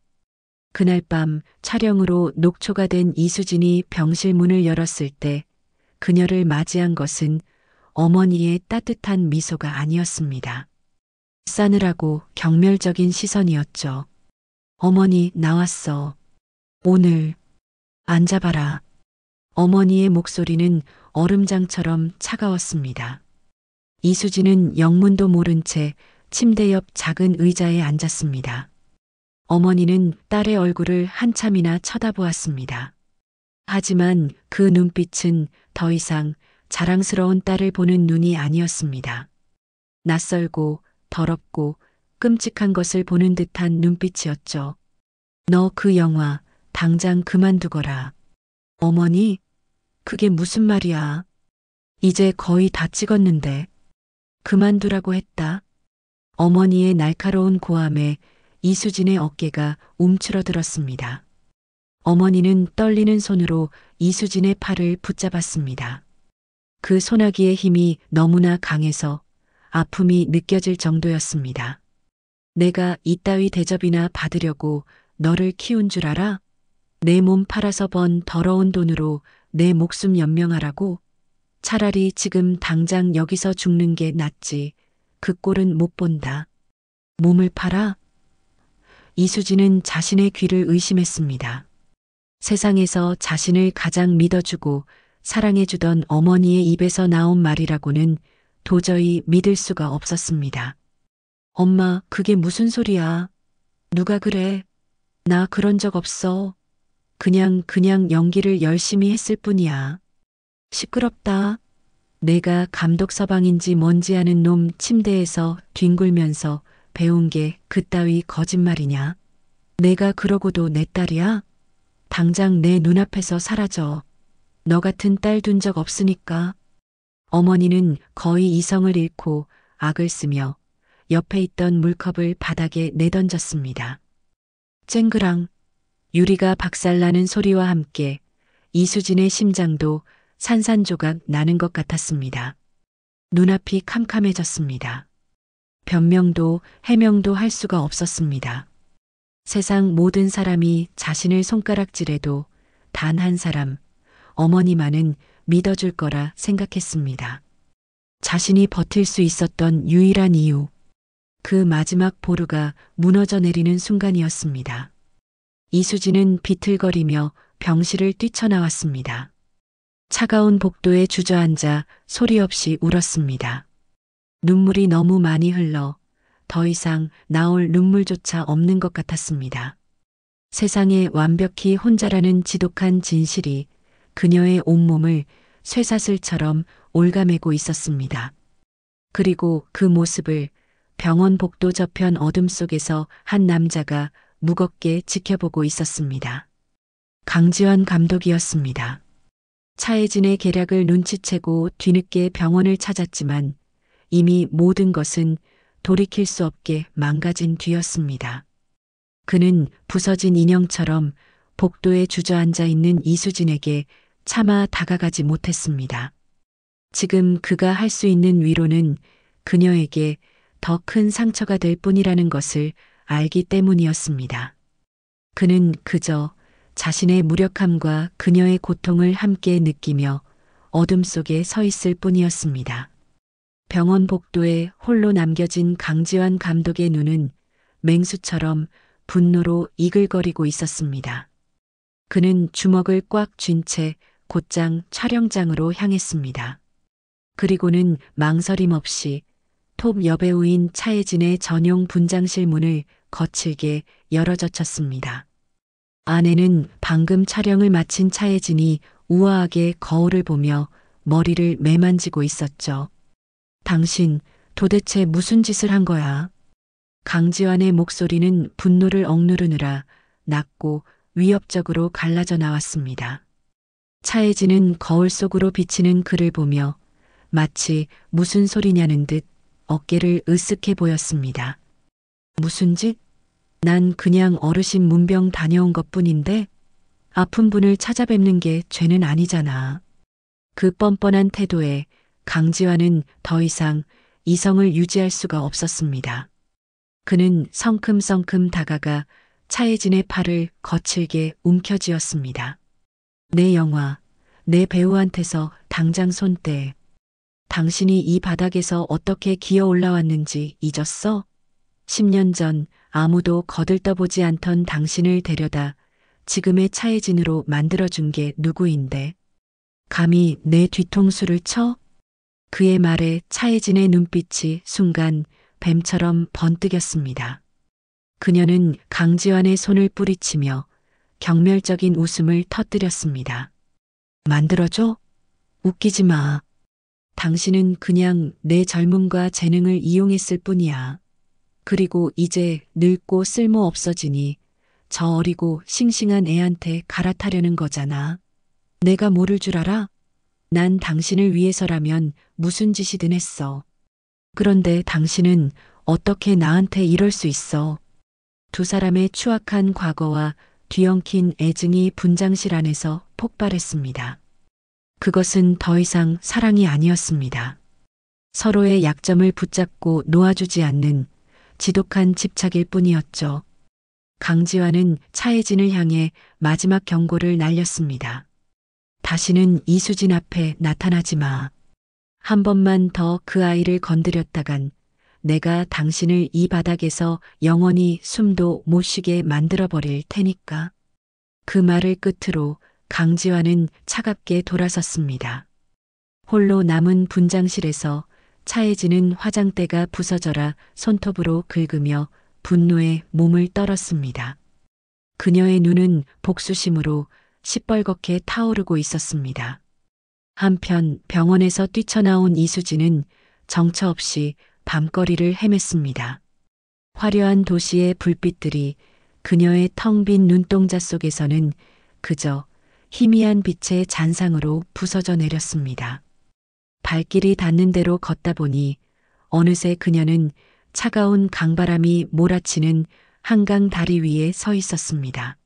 Speaker 1: 그날 밤 촬영으로 녹초가 된 이수진이 병실 문을 열었을 때 그녀를 맞이한 것은 어머니의 따뜻한 미소가 아니었습니다. 싸늘하고 경멸적인 시선이었죠. 어머니, 나왔어. 오늘 앉아봐라. 어머니의 목소리는 얼음장처럼 차가웠습니다. 이수진은 영문도 모른 채 침대 옆 작은 의자에 앉았습니다. 어머니는 딸의 얼굴을 한참이나 쳐다보았습니다. 하지만 그 눈빛은 더 이상 자랑스러운 딸을 보는 눈이 아니었습니다. 낯설고 더럽고 끔찍한 것을 보는 듯한 눈빛이었죠. 너 그 영화 당장 그만두거라. 어머니, 그게 무슨 말이야? 이제 거의 다 찍었는데. 그만두라고 했다. 어머니의 날카로운 고함에 이수진의 어깨가 움츠러들었습니다. 어머니는 떨리는 손으로 이수진의 팔을 붙잡았습니다. 그 소나기의 힘이 너무나 강해서 아픔이 느껴질 정도였습니다. 내가 이따위 대접이나 받으려고 너를 키운 줄 알아? 내 몸 팔아서 번 더러운 돈으로 내 목숨 연명하라고? 차라리 지금 당장 여기서 죽는 게 낫지. 그 꼴은 못 본다. 몸을 팔아? 이수진은 자신의 귀를 의심했습니다. 세상에서 자신을 가장 믿어주고 사랑해주던 어머니의 입에서 나온 말이라고는 도저히 믿을 수가 없었습니다. 엄마, 그게 무슨 소리야? 누가 그래? 나 그런 적 없어. 그냥 연기를 열심히 했을 뿐이야. 시끄럽다. 내가 감독 서방인지 뭔지 아는 놈 침대에서 뒹굴면서 배운 게 그따위 거짓말이냐? 내가 그러고도 내 딸이야? 당장 내 눈앞에서 사라져. 너 같은 딸 둔 적 없으니까. 어머니는 거의 이성을 잃고 악을 쓰며 옆에 있던 물컵을 바닥에 내던졌습니다. 쨍그랑 유리가 박살나는 소리와 함께 이수진의 심장도 산산조각 나는 것 같았습니다. 눈앞이 캄캄해졌습니다. 변명도 해명도 할 수가 없었습니다. 세상 모든 사람이 자신을 손가락질해도 단 한 사람, 어머니만은 믿어줄 거라 생각했습니다. 자신이 버틸 수 있었던 유일한 이유, 그 마지막 보루가 무너져 내리는 순간이었습니다. 이수진은 비틀거리며 병실을 뛰쳐나왔습니다. 차가운 복도에 주저앉아 소리 없이 울었습니다. 눈물이 너무 많이 흘러 더 이상 나올 눈물조차 없는 것 같았습니다. 세상에 완벽히 혼자라는 지독한 진실이 그녀의 온몸을 쇠사슬처럼 올가매고 있었습니다. 그리고 그 모습을 병원 복도 저편 어둠 속에서 한 남자가 무겁게 지켜보고 있었습니다. 강지환 감독이었습니다. 차혜진의 계략을 눈치채고 뒤늦게 병원을 찾았지만 이미 모든 것은 돌이킬 수 없게 망가진 뒤였습니다. 그는 부서진 인형처럼 복도에 주저앉아 있는 이수진에게 차마 다가가지 못했습니다. 지금 그가 할 수 있는 위로는 그녀에게 더 큰 상처가 될 뿐이라는 것을 알기 때문이었습니다. 그는 그저 자신의 무력함과 그녀의 고통을 함께 느끼며 어둠 속에 서 있을 뿐이었습니다. 병원 복도에 홀로 남겨진 강지환 감독의 눈은 맹수처럼 분노로 이글거리고 있었습니다. 그는 주먹을 꽉 쥔 채 곧장 촬영장으로 향했습니다. 그리고는 망설임 없이 톱 여배우인 차혜진의 전용 분장실 문을 거칠게 열어젖혔습니다. 안에는 방금 촬영을 마친 차혜진이 우아하게 거울을 보며 머리를 매만지고 있었죠. 당신 도대체 무슨 짓을 한 거야? 강지환의 목소리는 분노를 억누르느라 낮고 위협적으로 갈라져 나왔습니다. 차혜진은 거울 속으로 비치는 그를 보며 마치 무슨 소리냐는 듯 어깨를 으쓱해 보였습니다. 무슨 짓? 난 그냥 어르신 문병 다녀온 것뿐인데 아픈 분을 찾아뵙는 게 죄는 아니잖아. 그 뻔뻔한 태도에 강지환은 더 이상 이성을 유지할 수가 없었습니다. 그는 성큼성큼 다가가 차혜진의 팔을 거칠게 움켜쥐었습니다. 내 영화, 내 배우한테서 당장 손 떼. 당신이 이 바닥에서 어떻게 기어 올라왔는지 잊었어? 10년 전 아무도 거들떠보지 않던 당신을 데려다 지금의 차혜진으로 만들어준 게 누구인데? 감히 내 뒤통수를 쳐? 그의 말에 차혜진의 눈빛이 순간 뱀처럼 번뜩였습니다. 그녀는 강지환의 손을 뿌리치며 경멸적인 웃음을 터뜨렸습니다. 만들어줘? 웃기지 마. 당신은 그냥 내 젊음과 재능을 이용했을 뿐이야. 그리고 이제 늙고 쓸모 없어지니 저 어리고 싱싱한 애한테 갈아타려는 거잖아. 내가 모를 줄 알아? 난 당신을 위해서라면 무슨 짓이든 했어. 그런데 당신은 어떻게 나한테 이럴 수 있어? 두 사람의 추악한 과거와 뒤엉킨 애증이 분장실 안에서 폭발했습니다. 그것은 더 이상 사랑이 아니었습니다. 서로의 약점을 붙잡고 놓아주지 않는 지독한 집착일 뿐이었죠. 강지환은 차혜진을 향해 마지막 경고를 날렸습니다. 다시는 이수진 앞에 나타나지 마. 한 번만 더 그 아이를 건드렸다간 내가 당신을 이 바닥에서 영원히 숨도 못 쉬게 만들어버릴 테니까. 그 말을 끝으로 강지환은 차갑게 돌아섰습니다. 홀로 남은 분장실에서 차혜진은 화장대가 부서져라 손톱으로 긁으며 분노에 몸을 떨었습니다. 그녀의 눈은 복수심으로 시뻘겋게 타오르고 있었습니다. 한편 병원에서 뛰쳐나온 이수진은 정처 없이 밤거리를 헤맸습니다. 화려한 도시의 불빛들이 그녀의 텅 빈 눈동자 속에서는 그저 희미한 빛의 잔상으로 부서져 내렸습니다. 발길이 닿는 대로 걷다 보니 어느새 그녀는 차가운 강바람이 몰아치는 한강 다리 위에 서 있었습니다.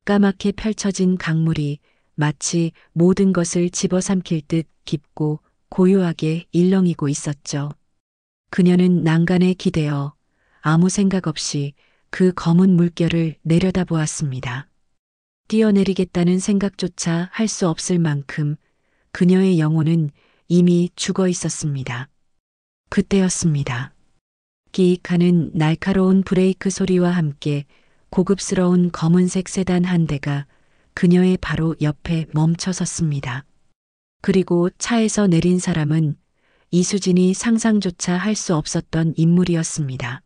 Speaker 1: 까맣게 펼쳐진 강물이 마치 모든 것을 집어삼킬 듯 깊고 고요하게 일렁이고 있었죠. 그녀는 난간에 기대어 아무 생각 없이 그 검은 물결을 내려다보았습니다. 뛰어내리겠다는 생각조차 할 수 없을 만큼 그녀의 영혼은 이미 죽어 있었습니다. 그때였습니다. 끼익하는 날카로운 브레이크 소리와 함께 고급스러운 검은색 세단 한 대가 그녀의 바로 옆에 멈춰 섰습니다. 그리고 차에서 내린 사람은 이수진이 상상조차 할 수 없었던 인물이었습니다.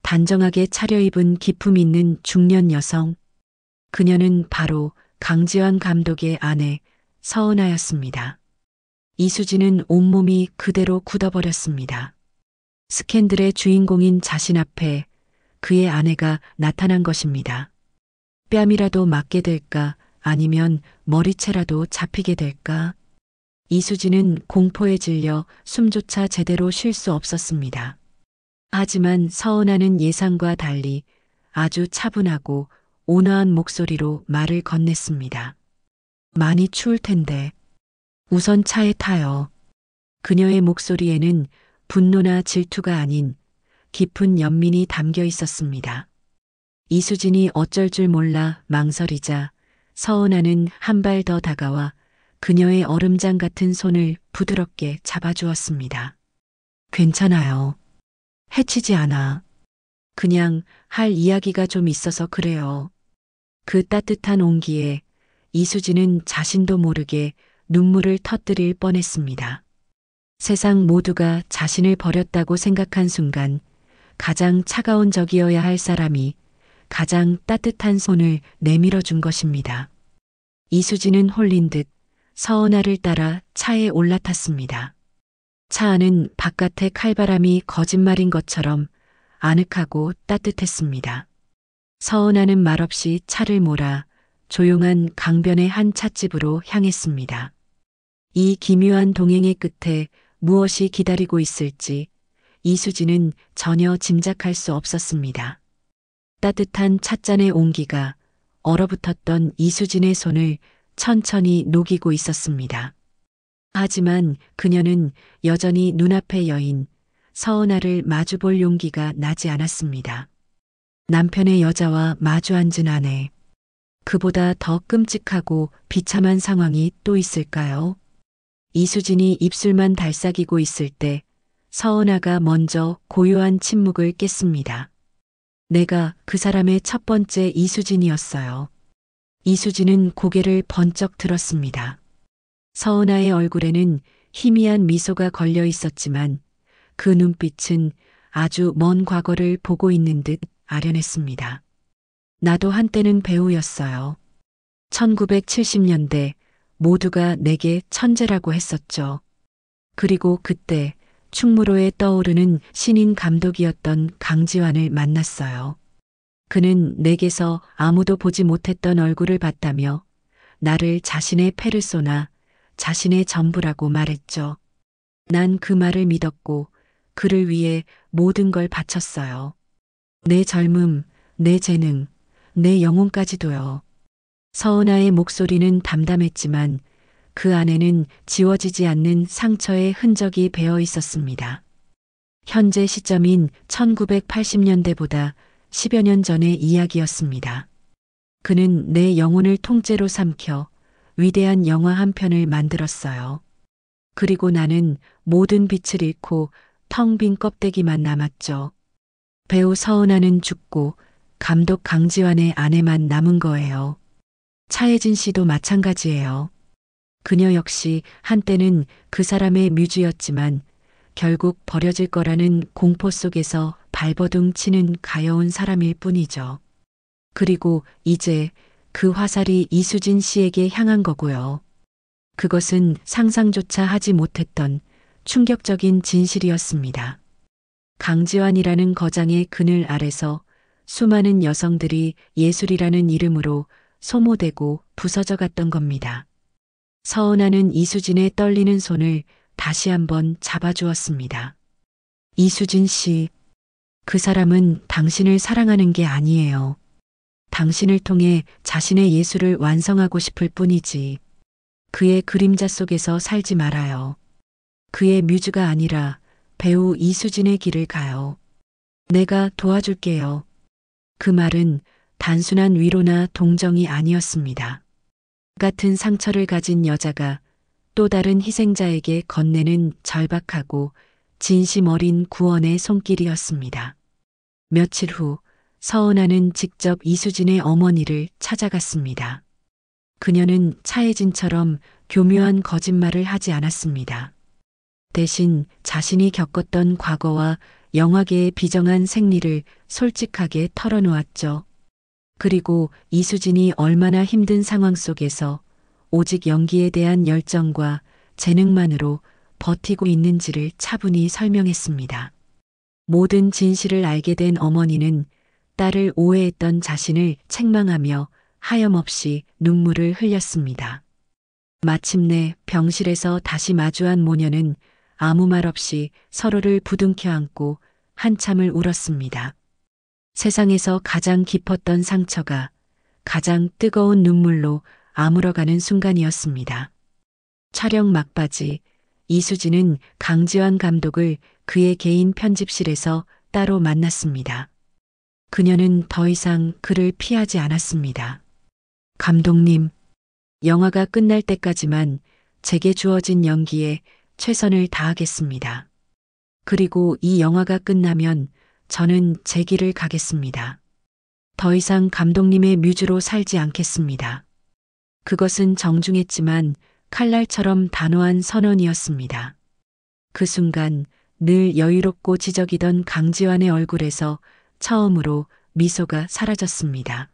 Speaker 1: 단정하게 차려입은 기품 있는 중년 여성. 그녀는 바로 강지환 감독의 아내 서은아였습니다. 이수진은 온몸이 그대로 굳어버렸습니다. 스캔들의 주인공인 자신 앞에 그의 아내가 나타난 것입니다. 뺨이라도 맞게 될까 아니면 머리채라도 잡히게 될까? 이수진은 공포에 질려 숨조차 제대로 쉴 수 없었습니다. 하지만 서은아는 예상과 달리 아주 차분하고 온화한 목소리로 말을 건넸습니다. 많이 추울 텐데 우선 차에 타요. 그녀의 목소리에는 분노나 질투가 아닌 깊은 연민이 담겨 있었습니다. 이수진이 어쩔 줄 몰라 망설이자 서은아는 한 발 더 다가와 그녀의 얼음장 같은 손을 부드럽게 잡아주었습니다. 괜찮아요. 해치지 않아. 그냥 할 이야기가 좀 있어서 그래요. 그 따뜻한 온기에 이수진은 자신도 모르게 눈물을 터뜨릴 뻔했습니다. 세상 모두가 자신을 버렸다고 생각한 순간 가장 차가운 적이어야 할 사람이 가장 따뜻한 손을 내밀어 준 것입니다. 이수진은 홀린 듯 서은아를 따라 차에 올라탔습니다. 차 안은 바깥의 칼바람이 거짓말인 것처럼 아늑하고 따뜻했습니다. 서은아는 말없이 차를 몰아 조용한 강변의 한 찻집으로 향했습니다. 이 기묘한 동행의 끝에 무엇이 기다리고 있을지 이수진은 전혀 짐작할 수 없었습니다. 따뜻한 찻잔의 온기가 얼어붙었던 이수진의 손을 천천히 녹이고 있었습니다. 하지만 그녀는 여전히 눈앞의 여인 서은아를 마주볼 용기가 나지 않았습니다. 남편의 여자와 마주 앉은 아내. 그보다 더 끔찍하고 비참한 상황이 또 있을까요? 이수진이 입술만 달싹이고 있을 때 서은아가 먼저 고요한 침묵을 깼습니다. 내가 그 사람의 첫 번째 이수진이었어요. 이수진은 고개를 번쩍 들었습니다. 서은아의 얼굴에는 희미한 미소가 걸려 있었지만 그 눈빛은 아주 먼 과거를 보고 있는 듯 아련했습니다. 나도 한때는 배우였어요. 1970년대 모두가 내게 천재라고 했었죠. 그리고 그때 충무로에 떠오르는 신인 감독이었던 강지환을 만났어요. 그는 내게서 아무도 보지 못했던 얼굴을 봤다며 나를 자신의 페르소나, 자신의 전부라고 말했죠. 난 그 말을 믿었고 그를 위해 모든 걸 바쳤어요. 내 젊음, 내 재능, 내 영혼까지도요. 서은아의 목소리는 담담했지만 그 안에는 지워지지 않는 상처의 흔적이 배어 있었습니다. 현재 시점인 1980년대보다 10여 년 전의 이야기였습니다. 그는 내 영혼을 통째로 삼켜 위대한 영화 한 편을 만들었어요. 그리고 나는 모든 빛을 잃고 텅 빈 껍데기만 남았죠. 배우 서은아는 죽고 감독 강지환의 아내만 남은 거예요. 차혜진 씨도 마찬가지예요. 그녀 역시 한때는 그 사람의 뮤즈였지만 결국 버려질 거라는 공포 속에서 발버둥 치는 가여운 사람일 뿐이죠. 그리고 이제 그 화살이 이수진 씨에게 향한 거고요. 그것은 상상조차 하지 못했던 충격적인 진실이었습니다. 강지환이라는 거장의 그늘 아래서 수많은 여성들이 예술이라는 이름으로 소모되고 부서져 갔던 겁니다. 서은아는 이수진의 떨리는 손을 다시 한번 잡아주었습니다. 이수진 씨, 그 사람은 당신을 사랑하는 게 아니에요. 당신을 통해 자신의 예술을 완성하고 싶을 뿐이지. 그의 그림자 속에서 살지 말아요. 그의 뮤즈가 아니라 배우 이수진의 길을 가요. 내가 도와줄게요. 그 말은 단순한 위로나 동정이 아니었습니다. 같은 상처를 가진 여자가 또 다른 희생자에게 건네는 절박하고 진심 어린 구원의 손길이었습니다. 며칠 후 서은아는 직접 이수진의 어머니를 찾아갔습니다. 그녀는 차혜진처럼 교묘한 거짓말을 하지 않았습니다. 대신 자신이 겪었던 과거와 영화계의 비정한 생리를 솔직하게 털어놓았죠. 그리고 이수진이 얼마나 힘든 상황 속에서 오직 연기에 대한 열정과 재능만으로 버티고 있는지를 차분히 설명했습니다. 모든 진실을 알게 된 어머니는 딸을 오해했던 자신을 책망하며 하염없이 눈물을 흘렸습니다. 마침내 병실에서 다시 마주한 모녀는 아무 말 없이 서로를 부둥켜 안고 한참을 울었습니다. 세상에서 가장 깊었던 상처가 가장 뜨거운 눈물로 아물어가는 순간이었습니다. 촬영 막바지 이수진은 강지환 감독을 그의 개인 편집실에서 따로 만났습니다. 그녀는 더 이상 그를 피하지 않았습니다. 감독님, 영화가 끝날 때까지만 제게 주어진 연기에 최선을 다하겠습니다. 그리고 이 영화가 끝나면 저는 제 길을 가겠습니다. 더 이상 감독님의 뮤즈로 살지 않겠습니다. 그것은 정중했지만 칼날처럼 단호한 선언이었습니다. 그 순간 늘 여유롭고 지적이던 강지환의 얼굴에서 처음으로 미소가 사라졌습니다.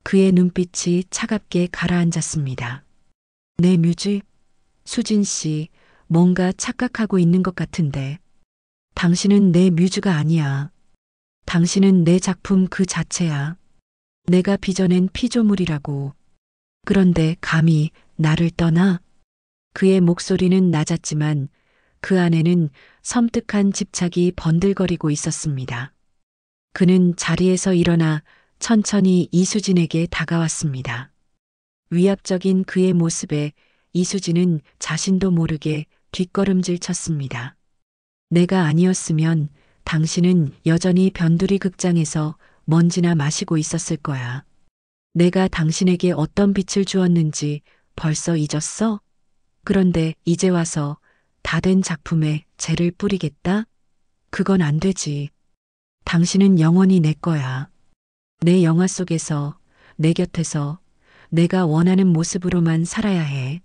Speaker 1: 그의 눈빛이 차갑게 가라앉았습니다. 내 뮤즈? 수진 씨, 뭔가 착각하고 있는 것 같은데. 당신은 내 뮤즈가 아니야. 당신은 내 작품 그 자체야. 내가 빚어낸 피조물이라고. 그런데 감히 나를 떠나? 그의 목소리는 낮았지만 그 안에는 섬뜩한 집착이 번들거리고 있었습니다. 그는 자리에서 일어나 천천히 이수진에게 다가왔습니다. 위압적인 그의 모습에 이수진은 자신도 모르게 뒷걸음질 쳤습니다. 내가 아니었으면 당신은 여전히 변두리 극장에서 먼지나 마시고 있었을 거야. 내가 당신에게 어떤 빛을 주었는지 벌써 잊었어? 그런데 이제 와서 다 된 작품에 재를 뿌리겠다? 그건 안 되지. 당신은 영원히 내 거야. 내 영화 속에서, 내 곁에서 내가 원하는 모습으로만 살아야 해.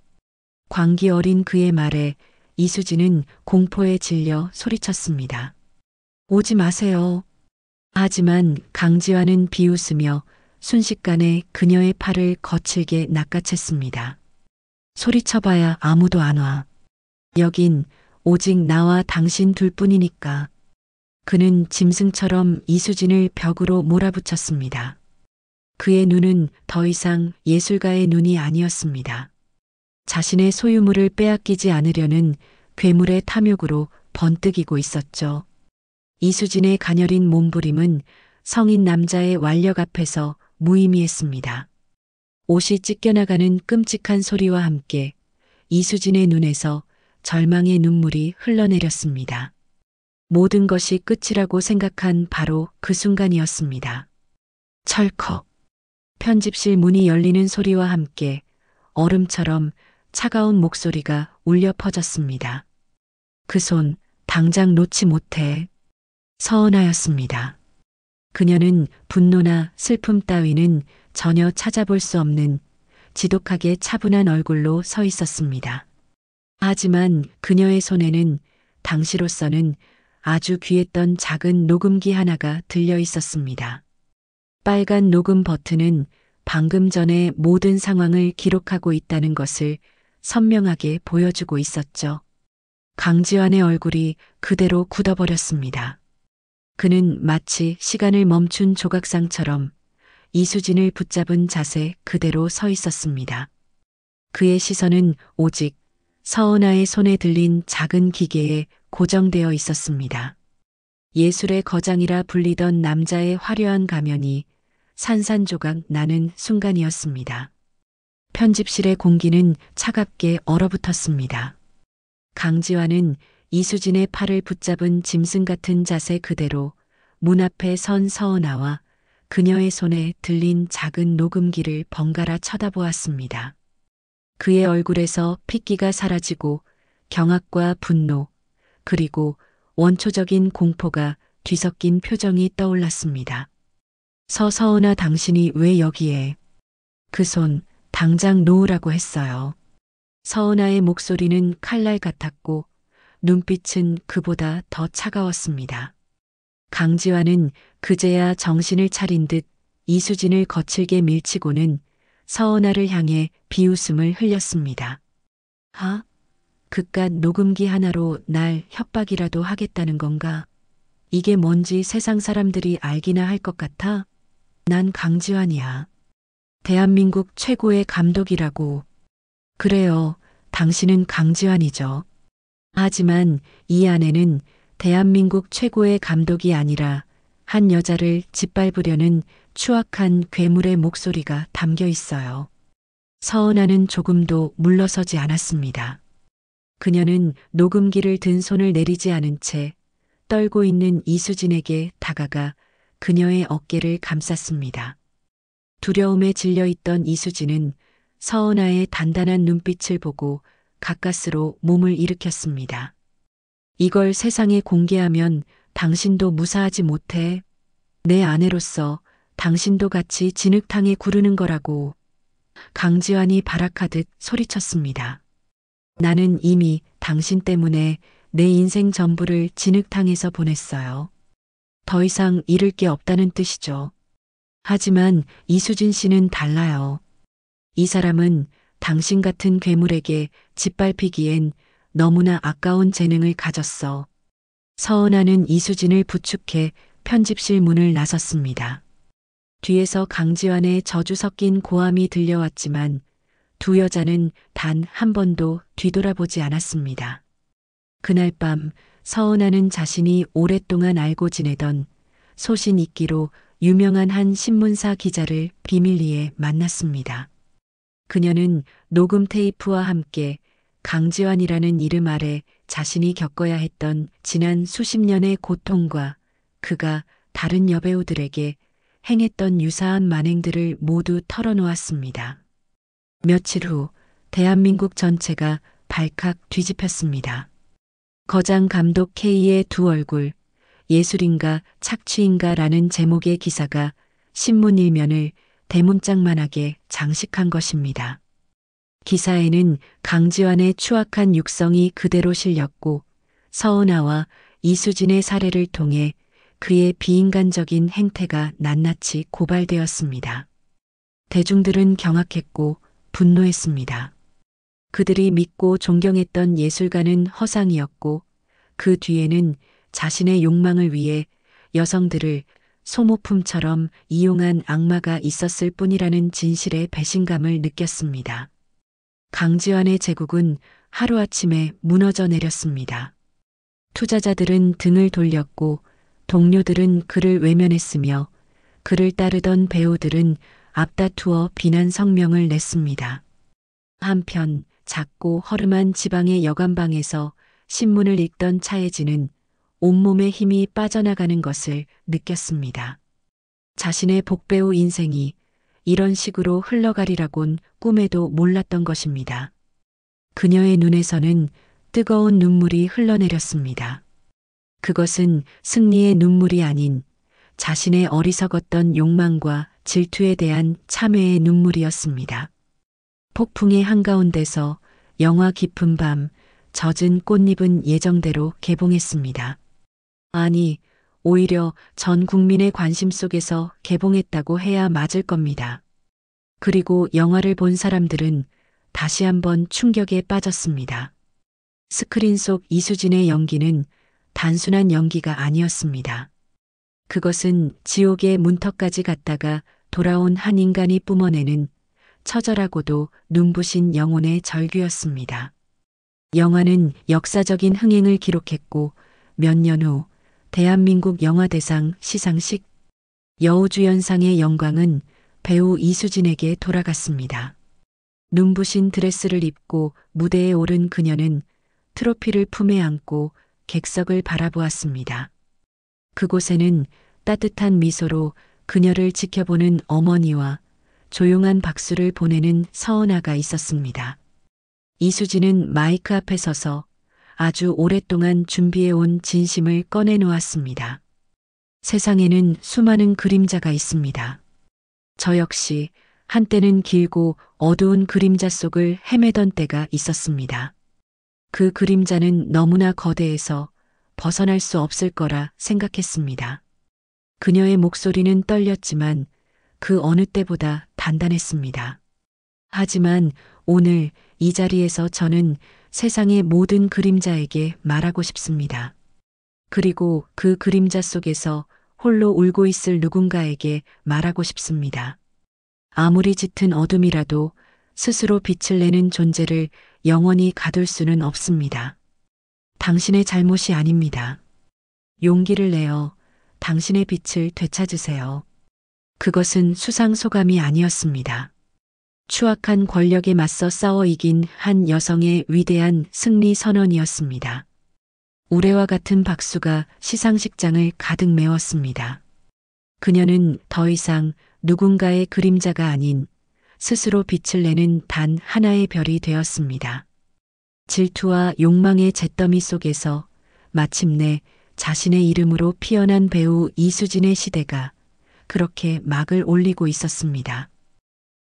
Speaker 1: 광기 어린 그의 말에 이수진은 공포에 질려 소리쳤습니다. 오지 마세요. 하지만 강지환은 비웃으며 순식간에 그녀의 팔을 거칠게 낚아챘습니다. 소리쳐봐야 아무도 안 와. 여긴 오직 나와 당신 둘뿐이니까. 그는 짐승처럼 이수진을 벽으로 몰아붙였습니다. 그의 눈은 더 이상 예술가의 눈이 아니었습니다. 자신의 소유물을 빼앗기지 않으려는 괴물의 탐욕으로 번뜩이고 있었죠. 이수진의 가녀린 몸부림은 성인 남자의 완력 앞에서 무의미했습니다. 옷이 찢겨나가는 끔찍한 소리와 함께 이수진의 눈에서 절망의 눈물이 흘러내렸습니다. 모든 것이 끝이라고 생각한 바로 그 순간이었습니다. 철컥. 편집실 문이 열리는 소리와 함께 얼음처럼 차가운 목소리가 울려 퍼졌습니다. 그 손 당장 놓지 못해. 서은하였습니다. 그녀는 분노나 슬픔 따위는 전혀 찾아볼 수 없는 지독하게 차분한 얼굴로 서 있었습니다. 하지만 그녀의 손에는 당시로서는 아주 귀했던 작은 녹음기 하나가 들려 있었습니다. 빨간 녹음 버튼은 방금 전에 모든 상황을 기록하고 있다는 것을 선명하게 보여주고 있었죠. 강지환의 얼굴이 그대로 굳어버렸습니다. 그는 마치 시간을 멈춘 조각상처럼 이수진을 붙잡은 자세 그대로 서 있었습니다. 그의 시선은 오직 서은하의 손에 들린 작은 기계에 고정되어 있었습니다. 예술의 거장이라 불리던 남자의 화려한 가면이 산산조각 나는 순간이었습니다. 편집실의 공기는 차갑게 얼어붙었습니다. 강지환은 이수진의 팔을 붙잡은 짐승 같은 자세 그대로 문 앞에 선 서은하와 그녀의 손에 들린 작은 녹음기를 번갈아 쳐다보았습니다. 그의 얼굴에서 핏기가 사라지고 경악과 분노, 그리고 원초적인 공포가 뒤섞인 표정이 떠올랐습니다. 서은하 당신이 왜 여기에? 그 손 당장 놓으라고 했어요. 서은하의 목소리는 칼날 같았고 눈빛은 그보다 더 차가웠습니다. 강지환은 그제야 정신을 차린 듯 이수진을 거칠게 밀치고는 서은하를 향해 비웃음을 흘렸습니다. 아? 그깟 녹음기 하나로 날 협박이라도 하겠다는 건가? 이게 뭔지 세상 사람들이 알기나 할 것 같아? 난 강지환이야. 대한민국 최고의 감독이라고. 그래요. 당신은 강지환이죠. 하지만 이 안에는 대한민국 최고의 감독이 아니라 한 여자를 짓밟으려는 추악한 괴물의 목소리가 담겨 있어요. 서은하는 조금도 물러서지 않았습니다. 그녀는 녹음기를 든 손을 내리지 않은 채 떨고 있는 이수진에게 다가가 그녀의 어깨를 감쌌습니다. 두려움에 질려 있던 이수진은 서은하의 단단한 눈빛을 보고 가까스로 몸을 일으켰습니다. 이걸 세상에 공개하면 당신도 무사하지 못해. 내 아내로서 당신도 같이 진흙탕에 구르는 거라고. 강지환이 발악하듯 소리쳤습니다. 나는 이미 당신 때문에 내 인생 전부를 진흙탕에서 보냈어요. 더 이상 잃을 게 없다는 뜻이죠. 하지만 이수진 씨는 달라요. 이 사람은 당신 같은 괴물에게 짓밟히기엔 너무나 아까운 재능을 가졌어. 서은하는 이수진을 부축해 편집실 문을 나섰습니다. 뒤에서 강지환의 저주 섞인 고함이 들려왔지만 두 여자는 단 한 번도 뒤돌아보지 않았습니다. 그날 밤 서은하는 자신이 오랫동안 알고 지내던 소신 있기로 유명한 한 신문사 기자를 비밀리에 만났습니다. 그녀는 녹음 테이프와 함께 강지환이라는 이름 아래 자신이 겪어야 했던 지난 수십 년의 고통과 그가 다른 여배우들에게 행했던 유사한 만행들을 모두 털어놓았습니다. 며칠 후 대한민국 전체가 발칵 뒤집혔습니다. 거장 감독 K의 두 얼굴, 예술인가 착취인가라는 제목의 기사가 신문 일면을 대문짝만하게 장식한 것입니다. 기사에는 강지환의 추악한 육성이 그대로 실렸고 서은하와 이수진의 사례를 통해 그의 비인간적인 행태가 낱낱이 고발되었습니다. 대중들은 경악했고 분노했습니다. 그들이 믿고 존경했던 예술가는 허상이었고 그 뒤에는 자신의 욕망을 위해 여성들을 소모품처럼 이용한 악마가 있었을 뿐이라는 진실의 배신감을 느꼈습니다. 강지환의 제국은 하루아침에 무너져 내렸습니다. 투자자들은 등을 돌렸고 동료들은 그를 외면했으며 그를 따르던 배우들은 앞다투어 비난 성명을 냈습니다. 한편 작고 허름한 지방의 여관방에서 신문을 읽던 차혜진은 온몸에 힘이 빠져나가는 것을 느꼈습니다. 자신의 복배우 인생이 이런 식으로 흘러가리라곤 꿈에도 몰랐던 것입니다. 그녀의 눈에서는 뜨거운 눈물이 흘러내렸습니다. 그것은 승리의 눈물이 아닌 자신의 어리석었던 욕망과 질투에 대한 참회의 눈물이었습니다. 폭풍의 한가운데서 영화 깊은 밤, 젖은 꽃잎은 예정대로 개봉했습니다. 아니, 오히려 전 국민의 관심 속에서 개봉했다고 해야 맞을 겁니다. 그리고 영화를 본 사람들은 다시 한번 충격에 빠졌습니다. 스크린 속 이수진의 연기는 단순한 연기가 아니었습니다. 그것은 지옥의 문턱까지 갔다가 돌아온 한 인간이 뿜어내는 처절하고도 눈부신 영혼의 절규였습니다. 영화는 역사적인 흥행을 기록했고 몇 년 후 대한민국 영화대상 시상식 여우주연상의 영광은 배우 이수진에게 돌아갔습니다. 눈부신 드레스를 입고 무대에 오른 그녀는 트로피를 품에 안고 객석을 바라보았습니다. 그곳에는 따뜻한 미소로 그녀를 지켜보는 어머니와 조용한 박수를 보내는 서은아가 있었습니다. 이수진은 마이크 앞에 서서 아주 오랫동안 준비해온 진심을 꺼내놓았습니다. 세상에는 수많은 그림자가 있습니다. 저 역시 한때는 길고 어두운 그림자 속을 헤매던 때가 있었습니다. 그 그림자는 너무나 거대해서 벗어날 수 없을 거라 생각했습니다. 그녀의 목소리는 떨렸지만 그 어느 때보다 단단했습니다. 하지만 오늘 이 자리에서 저는 세상의 모든 그림자에게 말하고 싶습니다. 그리고 그 그림자 속에서 홀로 울고 있을 누군가에게 말하고 싶습니다. 아무리 짙은 어둠이라도 스스로 빛을 내는 존재를 영원히 가둘 수는 없습니다. 당신의 잘못이 아닙니다. 용기를 내어 당신의 빛을 되찾으세요. 그것은 수상소감이 아니었습니다. 추악한 권력에 맞서 싸워 이긴 한 여성의 위대한 승리 선언이었습니다. 우레와 같은 박수가 시상식장을 가득 메웠습니다. 그녀는 더 이상 누군가의 그림자가 아닌 스스로 빛을 내는 단 하나의 별이 되었습니다. 질투와 욕망의 잿더미 속에서 마침내 자신의 이름으로 피어난 배우 이수진의 시대가 그렇게 막을 올리고 있었습니다.